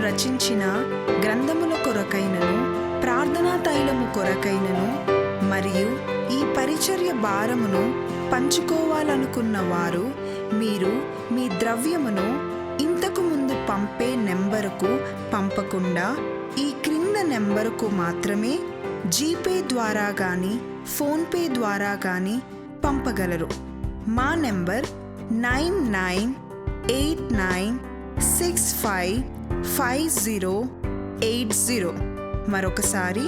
రచించిన గ్రంథముల కొరకైనను ప్రార్థనా తైలము కొరకైనను మరియు ఈ పరిచర్య భారమును పంచుకోవాలనుకున్న వారు మీరు మీ ద్రవ్యమును ఇంతకు ముందు పంపే నెంబరుకు పంపకుండా ఈ క్రింద నెంబరుకు మాత్రమే జీపే ద్వారా కానీ ఫోన్పే ద్వారా కానీ పంపగలరు. మా నెంబర్ 9989655080. మరొకసారి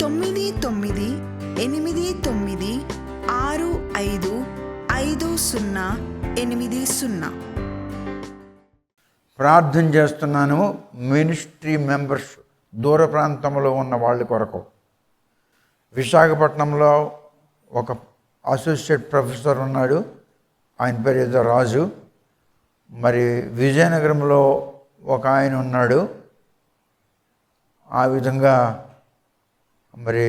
9989655080. ప్రార్థన చేస్తున్నాను. మినిస్ట్రీ మెంబర్స్ దూర ప్రాంతంలో ఉన్న వాళ్ళ కొరకు. విశాఖపట్నంలో ఒక అసోసియేట్ ప్రొఫెసర్ ఉన్నాడు, ఆయన పేరు ఏదో రాజు. మరి విజయనగరంలో ఒక ఆయన ఉన్నాడు. ఆ విధంగా మరి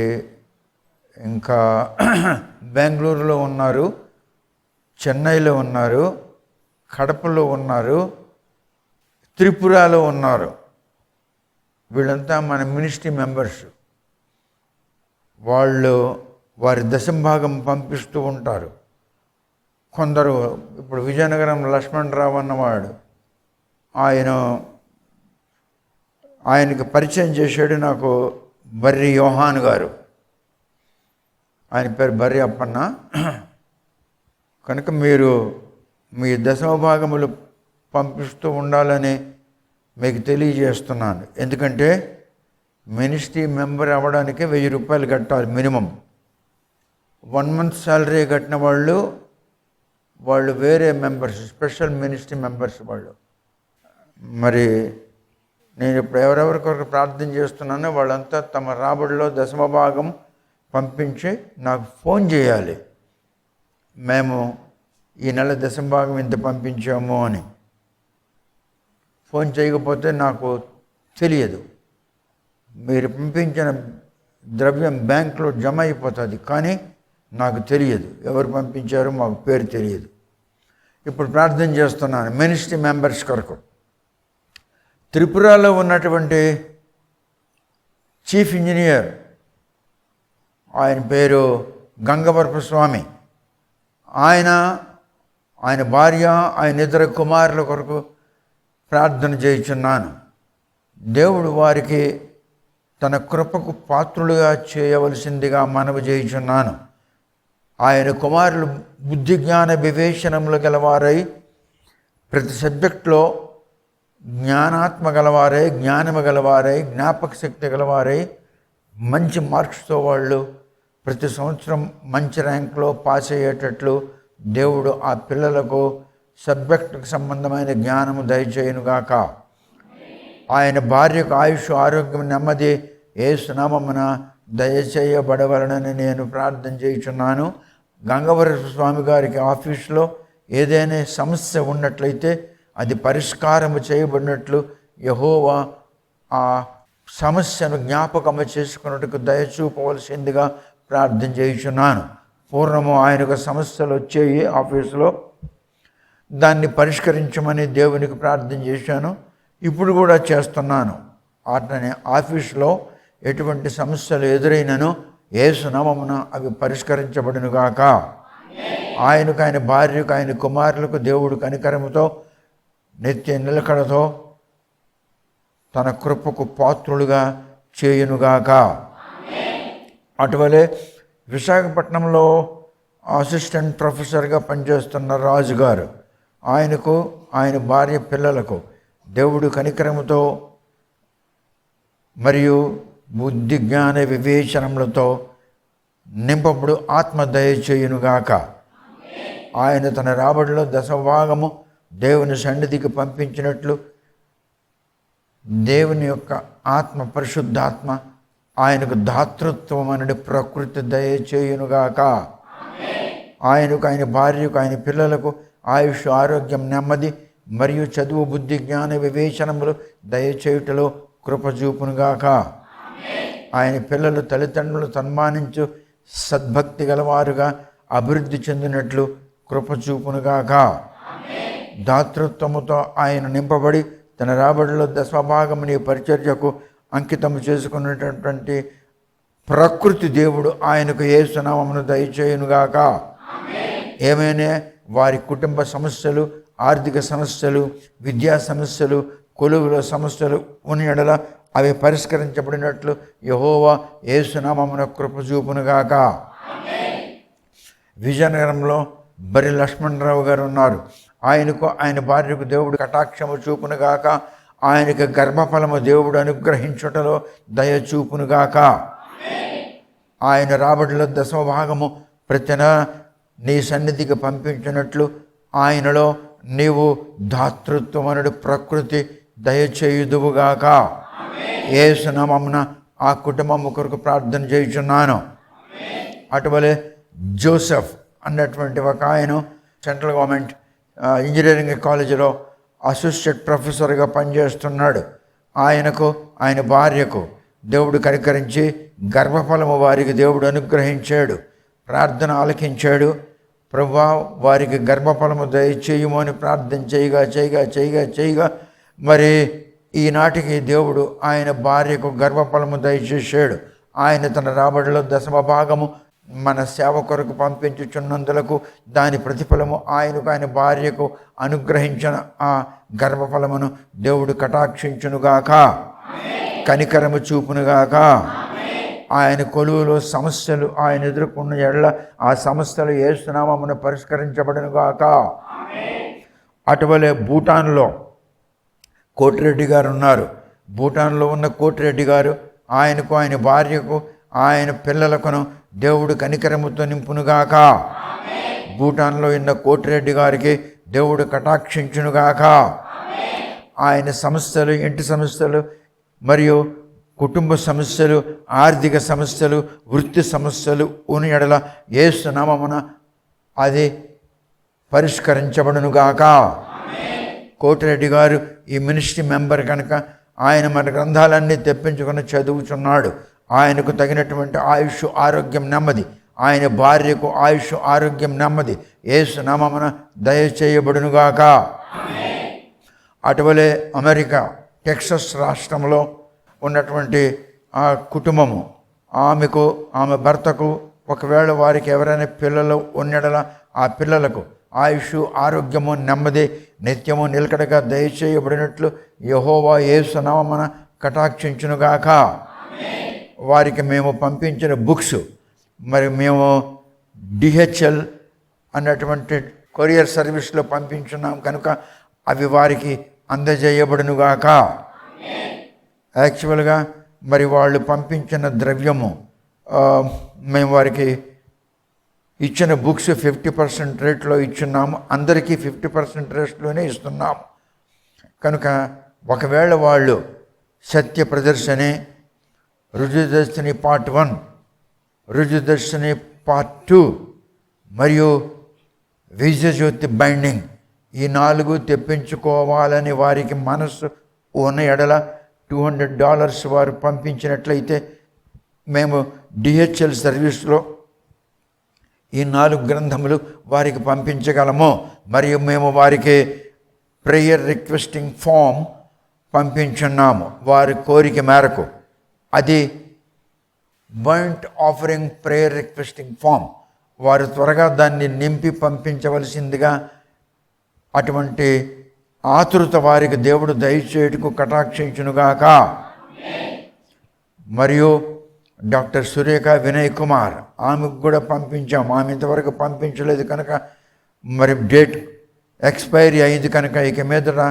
ఇంకా బెంగళూరులో ఉన్నారు, చెన్నైలో ఉన్నారు, కడపలో ఉన్నారు, త్రిపురలో ఉన్నారు. వీళ్ళంతా మన మినిస్ట్రీ మెంబర్స్. వాళ్ళు వారి దశంభాగం పంపిస్తూ ఉంటారు. కొందరు ఇప్పుడు విజయనగరం లక్ష్మణరావు అన్నవాడు, ఆయనకి పరిచయం చేశాడు నాకు బర్రి యోహాన్ గారు. ఆయన పేరు బర్రి అప్పన్న. కనుక మీరు మీ దశమభాగములు పంపిస్తూ ఉండాలని మీకు తెలియజేస్తున్నాను. ఎందుకంటే మినిస్ట్రీ మెంబర్ అవ్వడానికి 1000 రూపాయలు కట్టాలి మినిమం. 1 మంత్ శాలరీ కట్టిన వాళ్ళు వేరే మెంబర్స్, స్పెషల్ మినిస్ట్రీ మెంబర్స్ వాళ్ళు. మరి నేను ఇప్పుడు ఎవరెవరి కొరకు ప్రార్థన చేస్తున్నానో వాళ్ళంతా తమ రాబడిలో దశమభాగం పంపించి నాకు ఫోన్ చేయాలి, మేము ఈ నెల దశమభాగం ఇంత పంపించాము అని. ఫోన్ చేయకపోతే నాకు తెలియదు. మీరు పంపించిన ద్రవ్యం బ్యాంకులో జమ అయిపోతుంది, కానీ నాకు తెలియదు ఎవరు పంపించారో, మాకు పేరు తెలియదు. ఇప్పుడు ప్రార్థన చేస్తున్నాను మినిస్ట్రీ మెంబర్స్ కొరకు. త్రిపురలో ఉన్నటువంటి చీఫ్ ఇంజనీర్, ఆయన పేరు గంగవరపు స్వామి. ఆయన భార్య, ఆయన 2 కుమారుల కొరకు ప్రార్థన చేయుచున్నాను. దేవుడు వారికి తన కృపకు పాత్రులుగా చేయవలసిందిగా మనవి చేయుచున్నాను. ఆయన కుమారులు బుద్ధి జ్ఞాన వివేచనములు గలవారై, ప్రతి సబ్జెక్టులో జ్ఞానాత్మ గలవారై, జ్ఞానము గలవారై, జ్ఞాపక శక్తి గలవారై, మంచి మార్క్స్తో వాళ్ళు ప్రతి సంవత్సరం మంచి ర్యాంకులో పాస్ అయ్యేటట్లు దేవుడు ఆ పిల్లలకు సబ్జెక్టుకు సంబంధమైన జ్ఞానము దయచేయునుగాక. ఆయన భార్యకు ఆయుష్, ఆరోగ్యం, నెమ్మది యేసు నామమున దయచేయబడవలనని నేను ప్రార్థన చేయుచున్నాను. గంగవరపు స్వామి గారికి ఆఫీసులో ఏదైనా సమస్య ఉన్నట్లయితే అది పరిష్కారము చేయబడినట్లు యెహోవా ఆ సమస్యను జ్ఞాపకము చేసుకున్నట్టుకు దయచూపవలసిందిగా ప్రార్థన చేయుచున్నాను. పూర్వము ఆయనకు సమస్యలు వచ్చాయి ఆఫీసులో, దాన్ని పరిష్కరించమని దేవునికి ప్రార్థన చేశాను. ఇప్పుడు కూడా చేస్తున్నాను. అట్లనే ఆఫీసులో ఎటువంటి సమస్యలు ఎదురైనను యేసు నామమున అవి పరిష్కరించబడునుగాక. ఆయనకు, ఆయన భార్యకు, ఆయన కుమారులకు దేవుడు కనికరముతో నిత్య నిలకడతో తన కృపకు పాత్రులుగా చేయునుగాక. అటువలే విశాఖపట్నంలో అసిస్టెంట్ ప్రొఫెసర్గా పనిచేస్తున్న రాజు గారు, ఆయనకు, ఆయన భార్య, పిల్లలకు దేవుడు కనికరముతో మరియు బుద్ధి జ్ఞాన వివేచనములతో నింపబడు ఆత్మ దయచేయునుగాక. ఆయన తన రాబడిలో దశభాగము దేవుని సన్నిధికి పంపించినట్లు దేవుని యొక్క ఆత్మ, పరిశుద్ధాత్మ ఆయనకు దాతృత్వం అనే ప్రకృతి దయచేయునుగాక. ఆయనకు, ఆయన భార్యకు, ఆయన పిల్లలకు ఆయుష్, ఆరోగ్యం, నెమ్మది మరియు చదువు, బుద్ధి జ్ఞాన వివేచనములు దయచేయుటలో కృపచూపునుగాక. ఆయన పిల్లలు తల్లిదండ్రులు సన్మానించు సద్భక్తి గలవారుగా అభివృద్ధి చెందినట్లు కృపచూపునుగాక. దాతృత్వముతో ఆయన నింపబడి తన రాబడిలో దశమభాగము నీ పరిచర్యకు అంకితం చేసుకున్నటువంటి ప్రకృతి దేవుడు ఆయనకు యేసు నామమును దయచేయునుగాక. ఏమైనా వారి కుటుంబ సమస్యలు, ఆర్థిక సమస్యలు, విద్యా సమస్యలు, కొలువుల సమస్యలు ఉన్న ఎడల అవి పరిష్కరించబడినట్లు యెహోవా యేసు నామమున కృప చూపునుగాక. విజయనగరంలో బరి లక్ష్మణరావు గారు ఉన్నారు. ఆయనకు ఆయన భార్యకు దేవుడు కటాక్షము చూపునుగాక. ఆయనకు గర్భఫలము దేవుడు అనుగ్రహించుటలో దయ చూపునుగాక. ఆయన రాబడిలో దశమభాగము ప్రతి నెల నీ సన్నిధికి పంపించినట్లు ఆయనలో నీవు దాతృత్వమనుడు ప్రకృతి దయచేయుదువుగాక. యేసు నామమున ఆ కుటుంబము కొరకు ప్రార్థన చేయుచున్నాను. అటువలే జోసెఫ్ అన్నటువంటి ఒక ఆయన సెంట్రల్ గవర్నమెంట్ ఇంజనీరింగ్ కాలేజీలో అసోసియేట్ ప్రొఫెసర్గా పనిచేస్తున్నాడు. ఆయనకు ఆయన భార్యకు దేవుడు కనికరించి గర్భఫలము వారికి దేవుడు అనుగ్రహించాడు. ప్రార్థన ఆలకించాడు. ప్రభువా వారికి గర్భఫలము దయచేయము అని ప్రార్థన చేయగా మరి ఈనాటికి దేవుడు ఆయన భార్యకు గర్భఫలము దయచేశాడు. ఆయన తన రాబడిలో దశమభాగము మన సేవ కొరకు పంపించుచున్నందులకు దాని ప్రతిఫలము ఆయనకు ఆయన భార్యకు అనుగ్రహించిన ఆ గర్భఫలమును దేవుడు కటాక్షించునుగాక, కనికరము చూపునుగాక. ఆయన కొలువులో సమస్యలు ఆయన ఎదుర్కొన్న ఎడల ఆ సమస్యలు యేసు నామమున పరిష్కరించబడునుగాక. అటువలే భూటాన్లో కోటిరెడ్డి గారు ఉన్నారు. భూటాన్లో ఉన్న కోటిరెడ్డి గారు ఆయనకు ఆయన భార్యకు ఆయన పిల్లలకును దేవుడు కనికరముతో నింపునుగాక. భూటాన్లో ఉన్న కోటిరెడ్డి గారికి దేవుడు కటాక్షించునుగాక. ఆయన సమస్యలు, ఇంటి సమస్యలు మరియు కుటుంబ సమస్యలు, ఆర్థిక సమస్యలు, వృత్తి సమస్యలు ఉన్న ఎడల యేసు నామమున అది పరిష్కరించబడునుగాక. కోటిరెడ్డి గారు ఈ మినిస్ట్రీ మెంబర్ కనుక ఆయన మన గ్రంథాలన్నీ తెప్పించుకొని చదువుచున్నాడు. ఆయనకు తగినటువంటి ఆయుష్, ఆరోగ్యం, నెమ్మది, ఆయన భార్యకు ఆయుష్, ఆరోగ్యం, నెమ్మది యేసు నామమున దయచేయబడునుగాక. అటువలే అమెరికా టెక్సస్ రాష్ట్రంలో ఉన్నటువంటి ఆ కుటుంబము, ఆమెకు, ఆమె భర్తకు ఒకవేళ వారికి ఎవరైనా పిల్లలు ఉన్నడల ఆ పిల్లలకు ఆయుష్, ఆరోగ్యము, నెమ్మది నిత్యము నిలకడగా దయచేయబడినట్లు యెహోవా యేసు నామమున కటాక్షించునుగాక. వారికి మేము పంపించిన బుక్స్ మరి మేము డిహెచ్ఎల్ అన్నటువంటి కొరియర్ సర్వీస్లో పంపించున్నాం కనుక అవి వారికి అందజేయబడునుగాక. యాక్చువల్గా మరి వాళ్ళు పంపించిన ద్రవ్యము మేము వారికి ఇచ్చిన బుక్స్ 50% రేట్లో ఇచ్చున్నాము. అందరికీ 50% రేట్లోనే ఇస్తున్నాము. కనుక ఒకవేళ వాళ్ళు సత్య ప్రదర్శని, రుజుదర్శిని పార్ట్ 1, రుజుదర్శిని పార్ట్ 2 మరియు విజయజ్యోతి బైండింగ్ ఈ 4 తెప్పించుకోవాలని వారికి మనస్సు ఉన్న ఎడల $200 వారు పంపించినట్లయితే మేము డిహెచ్ఎల్ సర్వీస్లో ఈ 4 గ్రంథములు వారికి పంపించగలము. మరియు మేము వారికి ప్రేయర్ రిక్వెస్టింగ్ ఫామ్ పంపించున్నాము వారి కోరిక మేరకు. అది burnt offering prayer requesting form. వారు త్వరగా దాన్ని నింపి పంపించవలసిందిగా, అటువంటి ఆతురత వారికి దేవుడు దయచేయుటకు కటాక్షించునుగాక. మరియు డాక్టర్ సురేఖ వినయ్ కుమార్, ఆమెకు కూడా పంపించాము. ఆమె ఇంతవరకు పంపించలేదు కనుక మరి డేట్ ఎక్స్పైరీ అయింది కనుక ఇక మీదట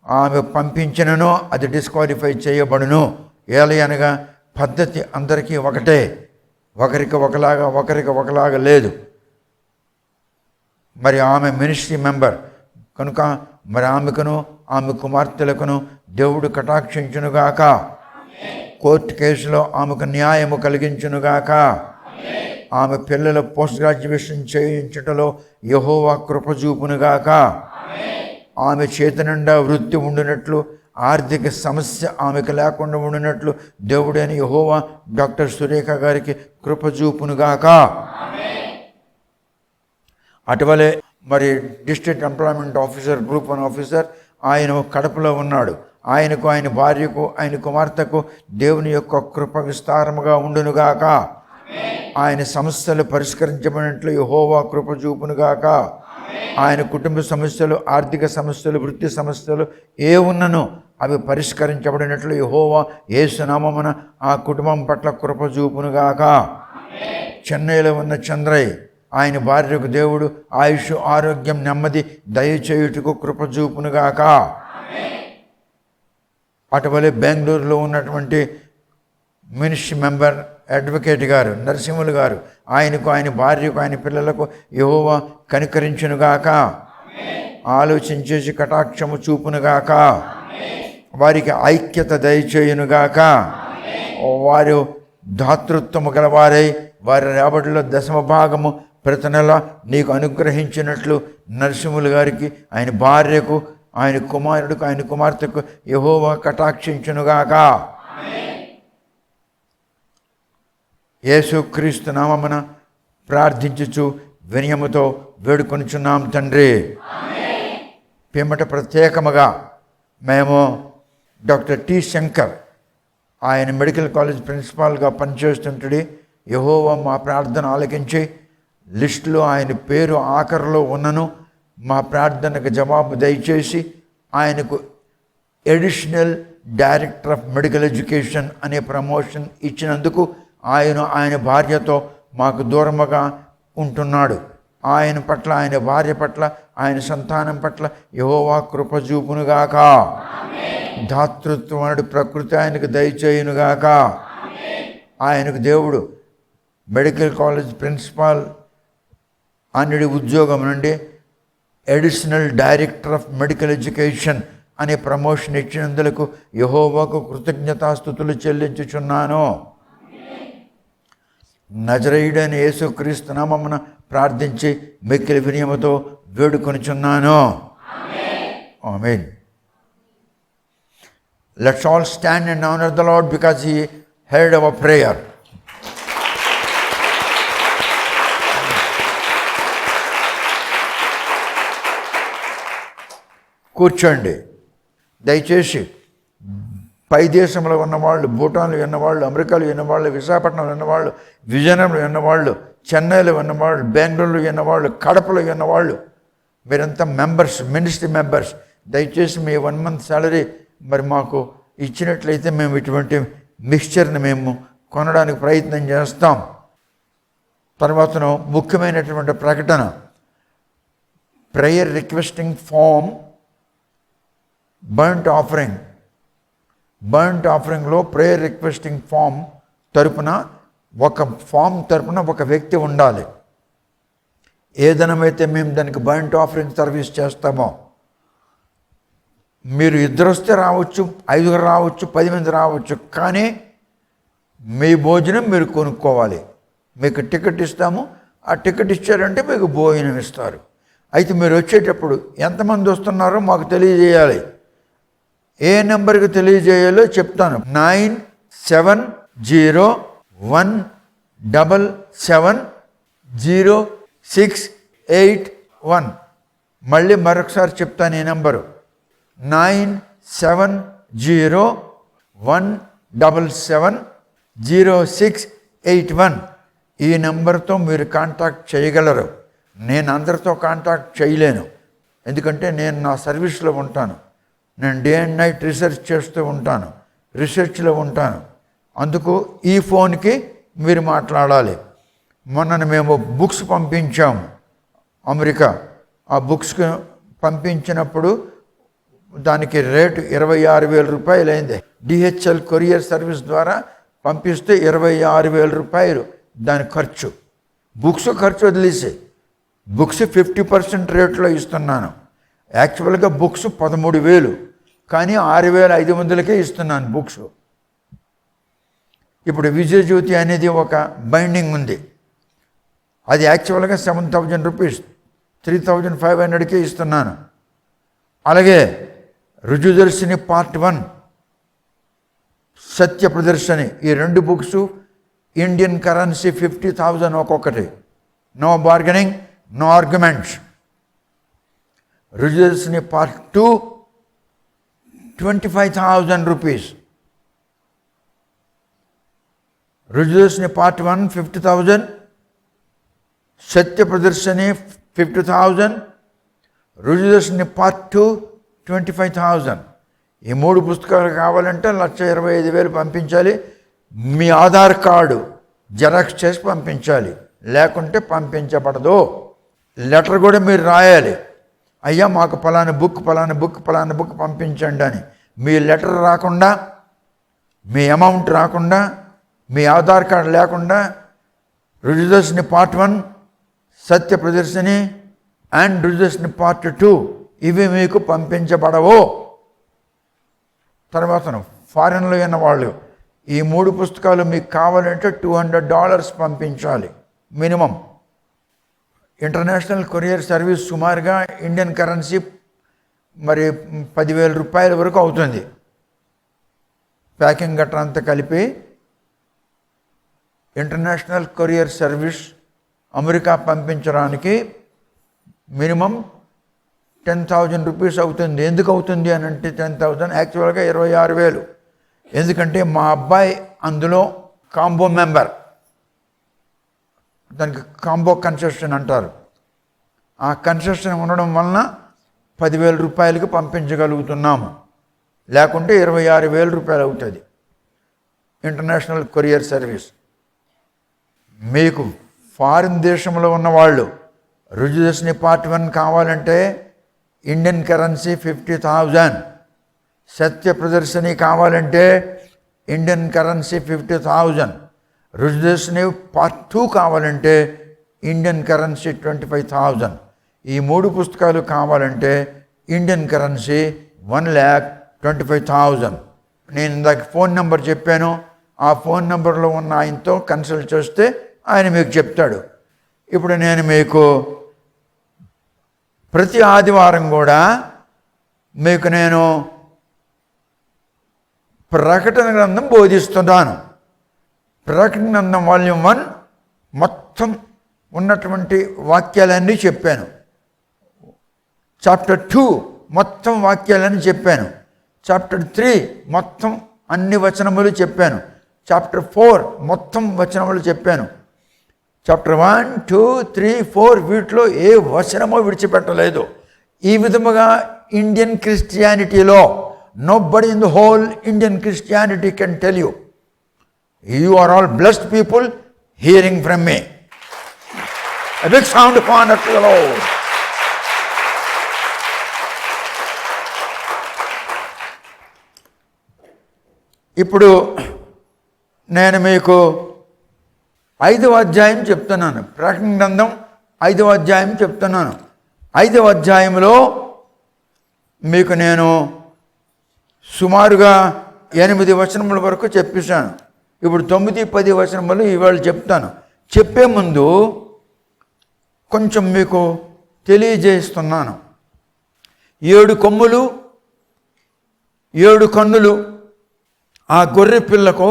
ఆమె పంపించినను అది డిస్క్వాలిఫై చేయబడును. ఏలయనగా పద్ధతి అందరికీ ఒకటే, ఒకరికి ఒకలాగా లేదు. మరి ఆమె మినిస్ట్రీ మెంబర్ కనుక మరి ఆమెకును ఆమె కుమార్తెలకును దేవుడు కటాక్షించునుగాక. కోర్టు కేసులో ఆమెకు న్యాయము కలిగించునుగాక. ఆమె పిల్లల పోస్ట్ గ్రాడ్యుయేషన్ చేయించటలో యెహోవా కృప చూపునుగాక. ఆమె చేతి నిండా వృత్తి ఉండినట్లు, ఆర్థిక సమస్య ఆమెకు లేకుండా ఉండినట్లు దేవుడైన యెహోవా డాక్టర్ సురేఖ గారికి కృప చూపునుగాక. అటువలే మరి district employment officer, group 1 officer, ఆయన కడపలో ఉన్నాడు. ఆయనకు, ఆయన భార్యకు, ఆయన కుమార్తెకు దేవుని యొక్క కృప విస్తారముగా ఉండునుగాక. ఆయన సమస్యలు పరిష్కరించబడినట్లు యెహోవా కృప చూపునుగాక. ఆయన కుటుంబ సమస్యలు, ఆర్థిక సమస్యలు, వృత్తి సమస్యలు ఏ ఉన్ననో అవి పరిష్కరించబడినట్లు యెహోవా యేసు నామమున ఆ కుటుంబం పట్ల కృప చూపునుగాక. చెన్నైలో ఉన్న చంద్రయ్య, ఆయన భార్యకు దేవుడు ఆయుష్, ఆరోగ్యం, నెమ్మది దయచేయుటకు కృప చూపునుగాక. అటువలే బెంగళూరులో ఉన్నటువంటి మినిస్ట్రీ మెంబర్ అడ్వకేట్ గారు నరసింహులు గారు, ఆయనకు, ఆయన భార్యకు, ఆయన పిల్లలకు యెహోవా కనికరించునుగాక. ఆలోచించేసి కటాక్షము చూపునుగాక. వారికి ఐక్యత దయచేయునుగాక. వారు దాతృత్వము గలవారై వారి రాబడిలో 10వ భాగము ప్రతి నెల నీకు అనుగ్రహించినట్లు నరసింహులు గారికి, ఆయన భార్యకు, ఆయన కుమారుడికి, ఆయన కుమార్తెకు యెహోవా కటాక్షించునుగాక. యేసుక్రీస్తు నామమున ప్రార్థించుచు వినయముతో వేడుకొనుచున్నాం తండ్రి. పిమ్మట ప్రత్యేకముగా మేము డాక్టర్ టి శంకర్, ఆయన మెడికల్ కాలేజ్ ప్రిన్సిపాల్గా పనిచేస్తుంటాడు. యెహోవా మా ప్రార్థన ఆలకించి లిస్టులో ఆయన పేరు ఆఖరిలో ఉన్నను మా ప్రార్థనకు జవాబు దయచేసి ఆయనకు additional director of medical education అనే ప్రమోషన్ ఇచ్చినందుకు ఆయన భార్యతో మాకు దూరముగా ఉంటున్నాడు. ఆయన పట్ల, ఆయన భార్య పట్ల, ఆయన సంతానం పట్ల యెహోవా కృప చూపునుగాక. దాతృత్వముడు ప్రకృతి ఆయనకు దయచేయునుగాక. ఆయనకు దేవుడు మెడికల్ కాలేజ్ ప్రిన్సిపాల్ అన్నిటి ఉద్యోగం నుండి additional director of medical education అనే ప్రమోషన్ ఇచ్చినందుకు యెహోవాకు కృతజ్ఞతాస్తుతులు చెల్లించుచున్నాను. నజరేయుడైన యేసుక్రీస్తు నామమున ప్రార్థించి మిక్కిలి వినయముతో వేడుకొనుచున్నాను. ఆమేన్. Let's all stand and honor the Lord because He heard our prayer. కూర్చోండి. దయచేసి పై దేశంలో ఉన్నవాళ్ళు, భూటాన్లో ఉన్నవాళ్ళు, అమెరికాలో ఉన్నవాళ్ళు, విశాఖపట్నంలో ఉన్నవాళ్ళు, విజయనగరంలో ఉన్నవాళ్ళు, చెన్నైలో ఉన్నవాళ్ళు, బెంగళూరులో ఉన్నవాళ్ళు, కడపలో ఉన్నవాళ్ళు, మీరంతా మెంబర్స్, మినిస్ట్రీ మెంబర్స్, దయచేసి మీ 1 month సాలరీ మరి మాకు ఇచ్చినట్లయితే మేము ఇటువంటి మిక్స్చర్ని మేము కొనడానికి ప్రయత్నం చేస్తాం. తర్వాత ముఖ్యమైనటువంటి ప్రకటన, ప్రేయర్ రిక్వెస్టింగ్ ఫామ్ బర్న్ట్ ఆఫరింగ్లో ప్రేయర్ రిక్వెస్టింగ్ ఫామ్ తరపున ఒక వ్యక్తి ఉండాలి. ఏ ధనమైతే మేము దానికి బర్న్ట్ ఆఫరింగ్ సర్వీస్ చేస్తామో, మీరు 2 వస్తే రావచ్చు, 5 రావచ్చు, 10 మంది రావచ్చు, కానీ మీ భోజనం మీరు కొనుక్కోవాలి. మీకు టికెట్ ఇస్తాము, ఆ టికెట్ ఇచ్చారంటే మీకు భోజనం ఇస్తారు. అయితే మీరు వచ్చేటప్పుడు ఎంతమంది వస్తున్నారో మాకు తెలియజేయాలి. ఏ నెంబర్కి తెలియజేయాలో చెప్తాను. 9701770681. మళ్ళీ మరొకసారి చెప్తాను ఈ నెంబరు, 9701770681. ఈ నెంబర్తో మీరు కాంటాక్ట్ చేయగలరు. నేను అందరితో కాంటాక్ట్ చేయలేను, ఎందుకంటే నేను నా సర్వీస్లో ఉంటాను. నేను డే అండ్ నైట్ రీసెర్చ్ చేస్తూ ఉంటాను, రీసెర్చ్లో ఉంటాను. అందుకు ఈ ఫోన్కి మీరు మాట్లాడాలి. మొన్న మేము బుక్స్ పంపించాము అమెరికా. ఆ బుక్స్కి పంపించినప్పుడు దానికి రేటు 26,000 రూపాయలు అయింది. డిహెచ్ఎల్ కొరియర్ సర్వీస్ ద్వారా పంపిస్తే 26,000 రూపాయలు దాని ఖర్చు. బుక్స్ ఖర్చు వదిలేసి బుక్స్ 50% రేట్లో ఇస్తున్నాను. యాక్చువల్గా బుక్స్ 13,000, కానీ 6,500కే ఇస్తున్నాను బుక్స్. ఇప్పుడు విజయజ్యోతి అనేది ఒక బైండింగ్ ఉంది, అది యాక్చువల్గా 7,000 రూపీస్, 3,500కే ఇస్తున్నాను. అలాగే రుజుదర్శిని పార్ట్ 1, సత్య ప్రదర్శని, ఈ 2 బుక్స్ ఇండియన్ కరెన్సీ 50,000 ఒక్కొక్కటి. No bargaining, no arguments. Rujudarshini part 2 25,000 rupees. Rujudarshini part 1 50,000, Satya Pradarshini 50,000, Rujudarshini part 2 25,000. ఈ 3 పుస్తకాలు కావాలంటే 1,25,000 పంపించాలి. మీ ఆధార్ కార్డు జెరాక్స్ చేసి పంపించాలి, లేకుంటే పంపించబడదు. లెటర్ కూడా మీరు రాయాలి, అయ్యా మాకు పలానా బుక్ పంపించండి అని. మీ లెటర్ రాకుండా, మీ అమౌంట్ రాకుండా, మీ ఆధార్ కార్డు లేకుండా రుజుదర్శిని పార్ట్ 1, సత్య ప్రదర్శని అండ్ రుజుదర్శిని పార్ట్ 2 ఇవి మీకు పంపించబడవు. తర్వాత ఫారెన్లో ఉన్న వాళ్ళు ఈ 3 పుస్తకాలు మీకు కావాలంటే $200 పంపించాలి మినిమం. ఇంటర్నేషనల్ కొరియర్ సర్వీస్ సుమారుగా ఇండియన్ కరెన్సీ మరి 10,000 రూపాయల వరకు అవుతుంది. ప్యాకింగ్ గట్రా అంతా కలిపి ఇంటర్నేషనల్ కొరియర్ సర్వీస్ అమెరికా పంపించడానికి మినిమం 10,000 రూపీస్ అవుతుంది. ఎందుకు అవుతుంది అని అంటే 10,000 యాక్చువల్గా 26,000. ఎందుకంటే మా అబ్బాయి అందులో కాంబో మెంబర్, దానికి కాంబో కన్సెషన్ అంటారు. ఆ కన్సెషన్ ఉండడం వలన 10,000 రూపాయలకి పంపించగలుగుతున్నాము, లేకుంటే 26,000 రూపాయలు అవుతుంది ఇంటర్నేషనల్ కొరియర్ సర్వీస్. మీకు ఫారిన్ దేశంలో ఉన్నవాళ్ళు రుజుదర్శిని పార్ట్ 1 కావాలంటే ఇండియన్ కరెన్సీ 50,000, సత్య ప్రదర్శని కావాలంటే ఇండియన్ కరెన్సీ 50,000, రుజుదర్శిని పార్ట్ 2 కావాలంటే ఇండియన్ కరెన్సీ 25,000. ఈ 3 పుస్తకాలు కావాలంటే ఇండియన్ కరెన్సీ 1,25,000. నేను ఇందాక ఫోన్ నెంబర్ చెప్పాను, ఆ ఫోన్ నెంబర్లో ఉన్న ఆయనతో కన్సల్ట్ చేస్తే ఆయన మీకు చెప్తాడు. ఇప్పుడు నేను మీకు ప్రతి ఆదివారం కూడా మీకు నేను ప్రకటన గ్రంథం బోధిస్తున్నాను. ప్రకటన గ్రంథం వాల్యూమ్ 1 మొత్తం ఉన్నటువంటి వాక్యాలన్నీ చెప్పాను. చాప్టర్ 2 మొత్తం వాక్యాలన్నీ చెప్పాను. చాప్టర్ 3 మొత్తం అన్ని వచనములు చెప్పాను. చాప్టర్ 4 మొత్తం వచనములు చెప్పాను. చాప్టర్ 1, 2, 3, 4 వీటిలో ఏ వచనమో విడిచిపెట్టలేదు. ఈ విధముగా Indian క్రిస్టియానిటీలో nobody in the whole Indian Christianity can tell you. You are all blessed people hearing from me. A big sound of honor to the Lord. ఇప్పుడు నేను మీకు 5వ అధ్యాయం చెప్తున్నాను. ప్రకటన గ్రంథం 5వ అధ్యాయం చెప్తున్నాను. 5వ అధ్యాయంలో మీకు నేను సుమారుగా 8 వచనముల వరకు చెప్పేశాను. ఇప్పుడు 9, 10 వచనములు ఇవాళ చెప్తాను. చెప్పే ముందు కొంచెం మీకు తెలియజేస్తున్నాను. 7 కొమ్ములు 7 కన్నులు ఆ గొర్రె పిల్లకు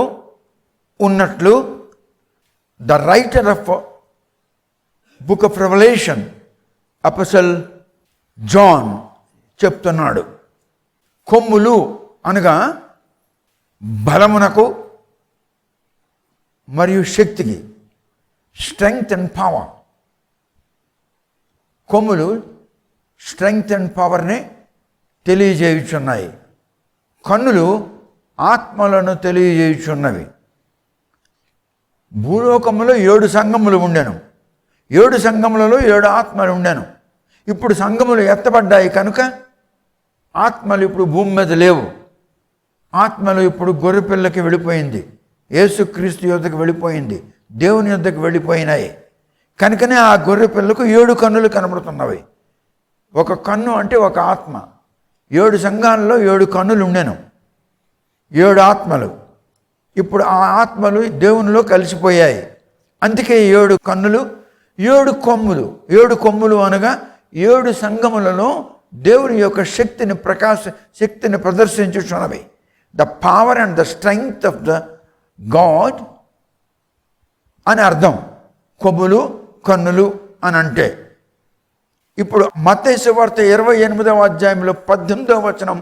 ఉన్నట్లు the writer of book of Revelation apostle John చెప్తున్నాడు. కొమ్ములు అనగా బలమునకు మరియు శక్తికి, స్ట్రెంగ్త్ అండ్ పవర్. కొమ్ములు స్ట్రెంగ్త్ అండ్ పవర్ని తెలియజేయుచున్నాయి. కన్నులు ఆత్మలను తెలియజేయుచున్నవి. భూలోకములో 7 సంఘములు ఉండెను. 7 సంఘములలో 7 ఆత్మలు ఉండెను. ఇప్పుడు సంఘములు ఎత్తబడ్డాయి కనుక ఆత్మలు ఇప్పుడు భూమి మీద లేవు. ఆత్మలు ఇప్పుడు గొర్రెపిల్లకి వెళ్ళిపోయింది, యేసుక్రీస్తు యొద్దకు వెళ్ళిపోయింది, దేవుని యొద్దకు వెళ్ళిపోయినాయి. కనుకనే ఆ గొర్రెపిల్లకు 7 కన్నులు కనబడుతున్నవి. ఒక కన్ను అంటే ఒక ఆత్మ. 7 సంఘాలలో 7 కన్నులు ఉండెను, 7 ఆత్మలు. ఇప్పుడు ఆ ఆత్మలు దేవునిలో కలిసిపోయాయి. అందుకే 7 కన్నులు 7 కొమ్ములు. 7 కొమ్ములు అనగా 7 సంఘములలో దేవుని యొక్క శక్తిని ప్రదర్శించుచున్నవి. The power and the strength of the God అని అర్థం. కొమ్ములు కన్నులు అని అంటే. ఇప్పుడు మత్తయి సువార్త 28వ అధ్యాయంలో 18వ వచనం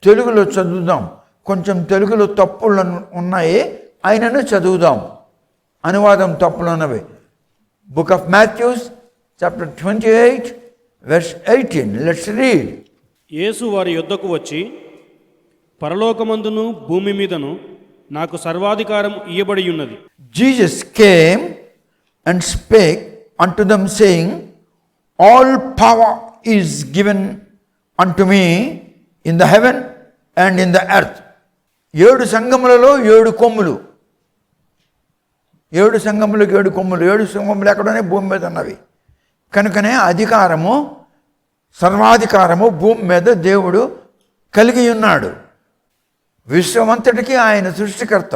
తెలుగులో చదువుదాం. కొంచెం తెలుగులో తప్పులు ఉన్నాయి, అయినను చదువుదాం. అనువాదం తప్పులు ఉన్నవి. Book of Matthews chapter 28 verse 18. Let's read. యేసు వారి యొద్దకు వచ్చి, పరలోకమందును భూమి మీదను నాకు సర్వాధికారం ఇయ్యబడి ఉన్నది. Jesus came and spake unto them, saying, all power is given unto me in the heaven and in the earth. 7 సంఘములలో 7 కొమ్ములు. 7 సంఘములకు 7 కొమ్ములు. 7 సంఘములు ఎక్కడనే భూమి మీద ఉన్నవి. కనుకనే అధికారము, సర్వాధికారము భూమి మీద దేవుడు కలిగి ఉన్నాడు. విశ్వమంతటికి ఆయన సృష్టికర్త.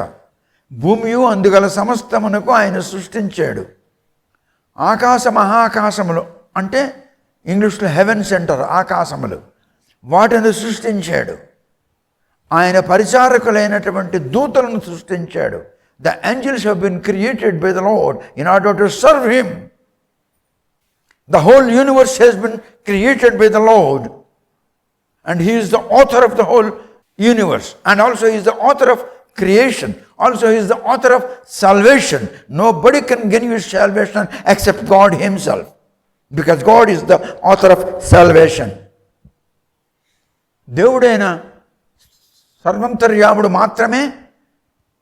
భూమియు అందుగల సమస్తమునకు ఆయన సృష్టించాడు. ఆకాశ మహాకాశములు అంటే ఇంగ్లీష్లో హెవెన్స్ అంటారు, ఆకాశములు. వాటిని సృష్టించాడు. ఆయన పరిచారకులైనటువంటి దూతలను సృష్టించాడు. The angels have been created by the Lord in order to serve him. The whole universe has been created by the Lord, and he is the author of the whole universe, and also he is the author of creation. Also he is the author of salvation. Nobody can give you salvation except God himself, because God is the author of salvation. దేవుడైన సర్వంతర్యాముడు మాత్రమే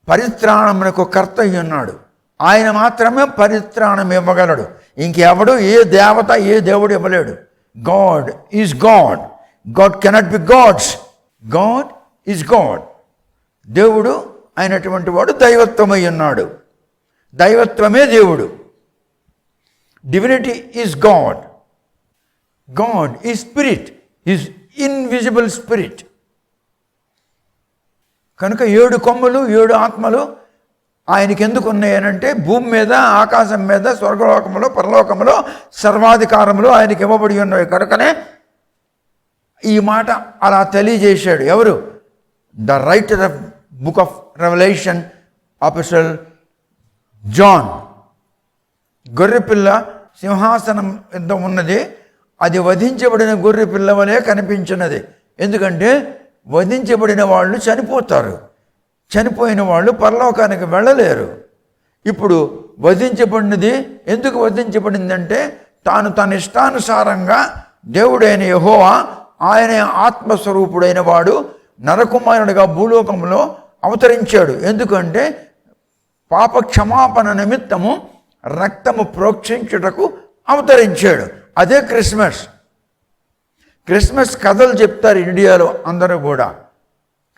పరిత్రాణమునకు కర్త అయి ఉన్నాడు. ఆయన మాత్రమే పరిత్రాణం ఇవ్వగలడు. ఇంకెవడు, ఏ దేవత, ఏ దేవుడు ఇవ్వలేడు. God is God. God cannot be gods. God is God. దేవుడు అయినటువంటి వాడు దైవత్వమై ఉన్నాడు. దైవత్వమే దేవుడు. Divinity is God. God is spirit, is invisible spirit. కనుక 7 కొమ్ములు 7 ఆత్మలు ఆయనకి ఎందుకు ఉన్నాయనంటే, భూమి మీద, ఆకాశం మీద, స్వర్గలోకములో, పరలోకములో సర్వాధికారములు ఆయనకి ఇవ్వబడి ఉన్నవి. కనుకనే ఈ మాట అలా తెలియజేశాడు. ఎవరు? The writer of book of Revelation, apostle John. గొర్రెపిల్ల సింహాసనం ఎంత ఉన్నది, అది వధించబడిన గొర్రెపిల్ల వలె కనిపించినది. ఎందుకంటే వధించబడిన వాళ్ళు చనిపోతారు. చనిపోయిన వాళ్ళు పరలోకానికి వెళ్ళలేరు. ఇప్పుడు వధించబడినది ఎందుకు వధించబడిందంటే, తాను తన ఇష్టానుసారంగా దేవుడైన యెహోవా, ఆయన ఆత్మస్వరూపుడైన వాడు నరకుమారుడిగా భూలోకంలో అవతరించాడు. ఎందుకంటే పాప క్షమాపణ నిమిత్తము రక్తము ప్రోక్షించుటకు అవతరించాడు. అదే క్రిస్మస్. క్రిస్మస్ కథలు చెప్తారు ఇండియాలో అందరూ కూడా.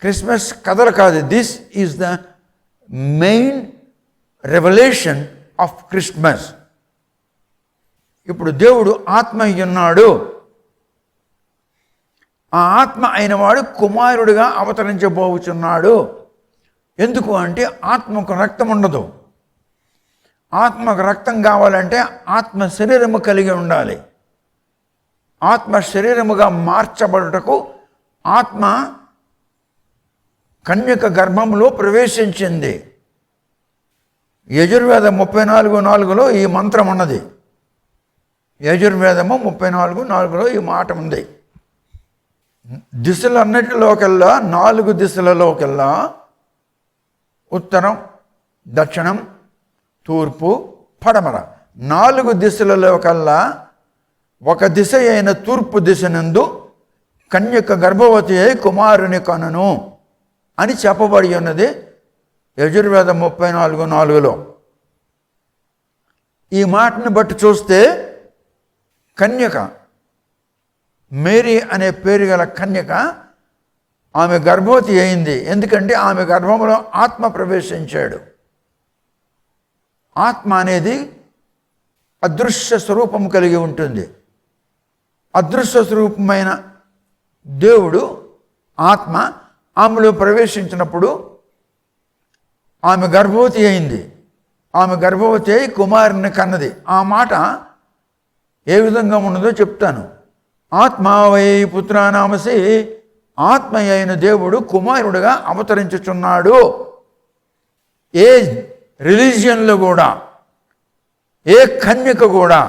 క్రిస్మస్ కథలు కాదు. This is the main revolution of Christmas. ఇప్పుడు దేవుడు ఆత్మ ఉన్నాడు. ఆ ఆత్మ అయినవాడు కుమారుడిగా అవతరించబోచున్నాడు. ఎందుకు అంటే ఆత్మకు రక్తం ఉండదు. ఆత్మకు రక్తం కావాలంటే ఆత్మ శరీరము కలిగి ఉండాలి. ఆత్మ శరీరముగా మార్చబడుటకు ఆత్మ కన్యక గర్భంలో ప్రవేశించింది. యజుర్వేదం 34:4లో ఈ మంత్రం ఉన్నది. యజుర్వేదము 34:4లో ఈ మాట ఉంది. దిశలన్నిటిలోకెల్లా, 4 దిశలలోకెల్లా, ఉత్తరం, దక్షిణం, తూర్పు, పడమర, 4 దిశలలోకల్లా ఒక దిశ అయిన తూర్పు దిశ నందు కన్యక గర్భవతి అయి కుమారుని కనును అని చెప్పబడి ఉన్నది యజుర్వేదం 34:4లో. ఈ మాటను బట్టి చూస్తే కన్యక, మేరీ అనే పేరు గల కన్యక, ఆమె గర్భవతి అయింది. ఎందుకంటే ఆమె గర్భంలో ఆత్మ ప్రవేశించాడు. ఆత్మ అనేది అదృశ్య స్వరూపం కలిగి ఉంటుంది. అదృశ్య స్వరూపమైన దేవుడు ఆత్మ ఆమెలో ప్రవేశించినప్పుడు ఆమె గర్భవతి అయింది. ఆమె గర్భవతి అయి కుమారుని కన్నది. ఆ మాట ఏ విధంగా ఉన్నదో చెప్తాను. ఆత్మ వై పుత్రానామసి, ఆత్మ అయిన దేవుడు కుమారుడుగా అవతరించుచున్నాడు. ఏ రిలీజియన్లో కూడా, ఏ కన్యక కూడా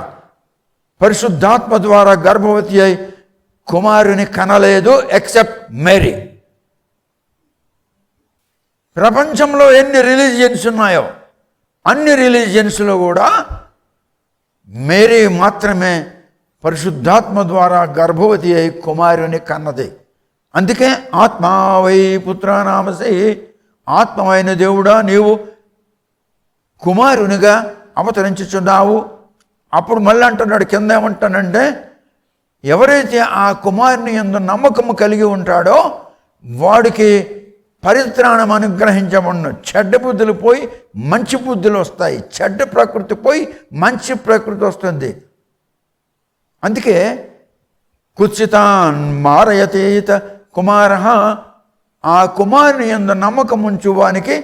పరిశుద్ధాత్మ ద్వారా గర్భవతి అయి కుమారుని కనలేదు, ఎక్సెప్ట్ మేరీ. ప్రపంచంలో ఎన్ని రిలీజియన్స్ ఉన్నాయో అన్ని రిలీజియన్స్లో కూడా మేరీ మాత్రమే పరిశుద్ధాత్మ ద్వారా గర్భవతి అయి కుమారుని కన్నది. అందుకే ఆత్మా వై పుత్రానామసి, ఆత్మమైన దేవుడా నీవు కుమారునిగా అవతరించుచున్నావు. అప్పుడు మళ్ళీ అంటున్నాడు కింద ఏమంటానంటే, ఎవరైతే ఆ కుమారుని యందు నమ్మకము కలిగి ఉంటాడో వాడికి పరిత్రాణం అనుగ్రహించబడును. చెడ్డ బుద్ధులు పోయి మంచి బుద్ధులు వస్తాయి, చెడ్డ ప్రకృతి పోయి మంచి ప్రకృతి వస్తుంది. అందుకే కుత్సితాన్ మారయతేత కుమార, ఆ కుమారుని యందు నమ్మకం ఉంచువానికి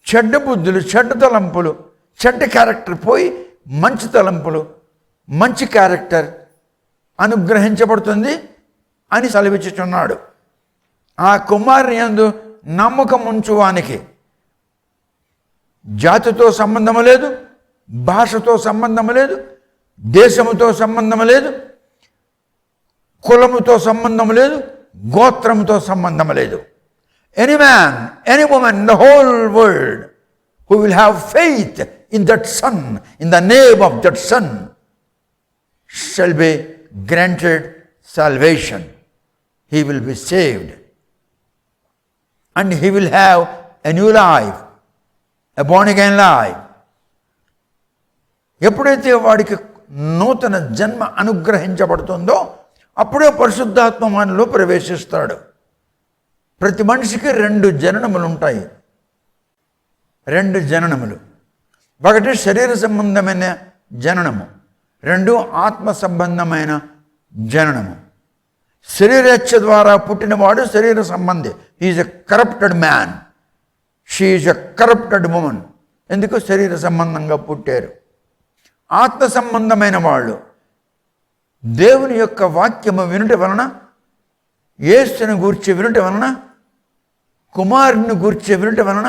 చెడ్డ బుద్ధులు, చెడ్డ తలంపులు, చెడ్డ క్యారెక్టర్ పోయి మంచి తలంపులు, మంచి క్యారెక్టర్ అనుగ్రహించబడుతుంది అని సెలవిచ్చుచున్నాడు. ఆ కుమారుని యందు నమ్మకం ఉంచువానికి జాతితో సంబంధం లేదు, భాషతో సంబంధం లేదు, దేశముతో సంబంధం లేదు, కులముతో సంబంధం లేదు, గోత్రముతో సంబంధం లేదు. Any man, any women in the whole world who will have faith in that son, in the name of that son, shall be granted salvation. He will be saved. And he will have a new life, a born again life. ఎప్పుడైతే వాడికి నూతన జన్మ అనుగ్రహించబడుతుందో అప్పుడే పరిశుద్ధాత్మ మనలో ప్రవేశిస్తాడు. ప్రతి మనిషికి 2 జననములు ఉంటాయి. 2 జననములు. ఒకటి శరీర సంబంధమైన జననము, 2 ఆత్మ సంబంధమైన జననము. శరీరేచ్ఛ ద్వారా పుట్టినవాడు శరీర సంబంధి. Is a corrupted man, she is a corrupted women. ఎందుకు? శరీర సంబంధంగా పుట్టారు. ఆత్మ సంబంధమైన వాళ్ళు దేవుని యొక్క వాక్యము వినుట వలన, యేసుని గూర్చి వినుట వలన, కుమారుని గూర్చి వినుట వలన,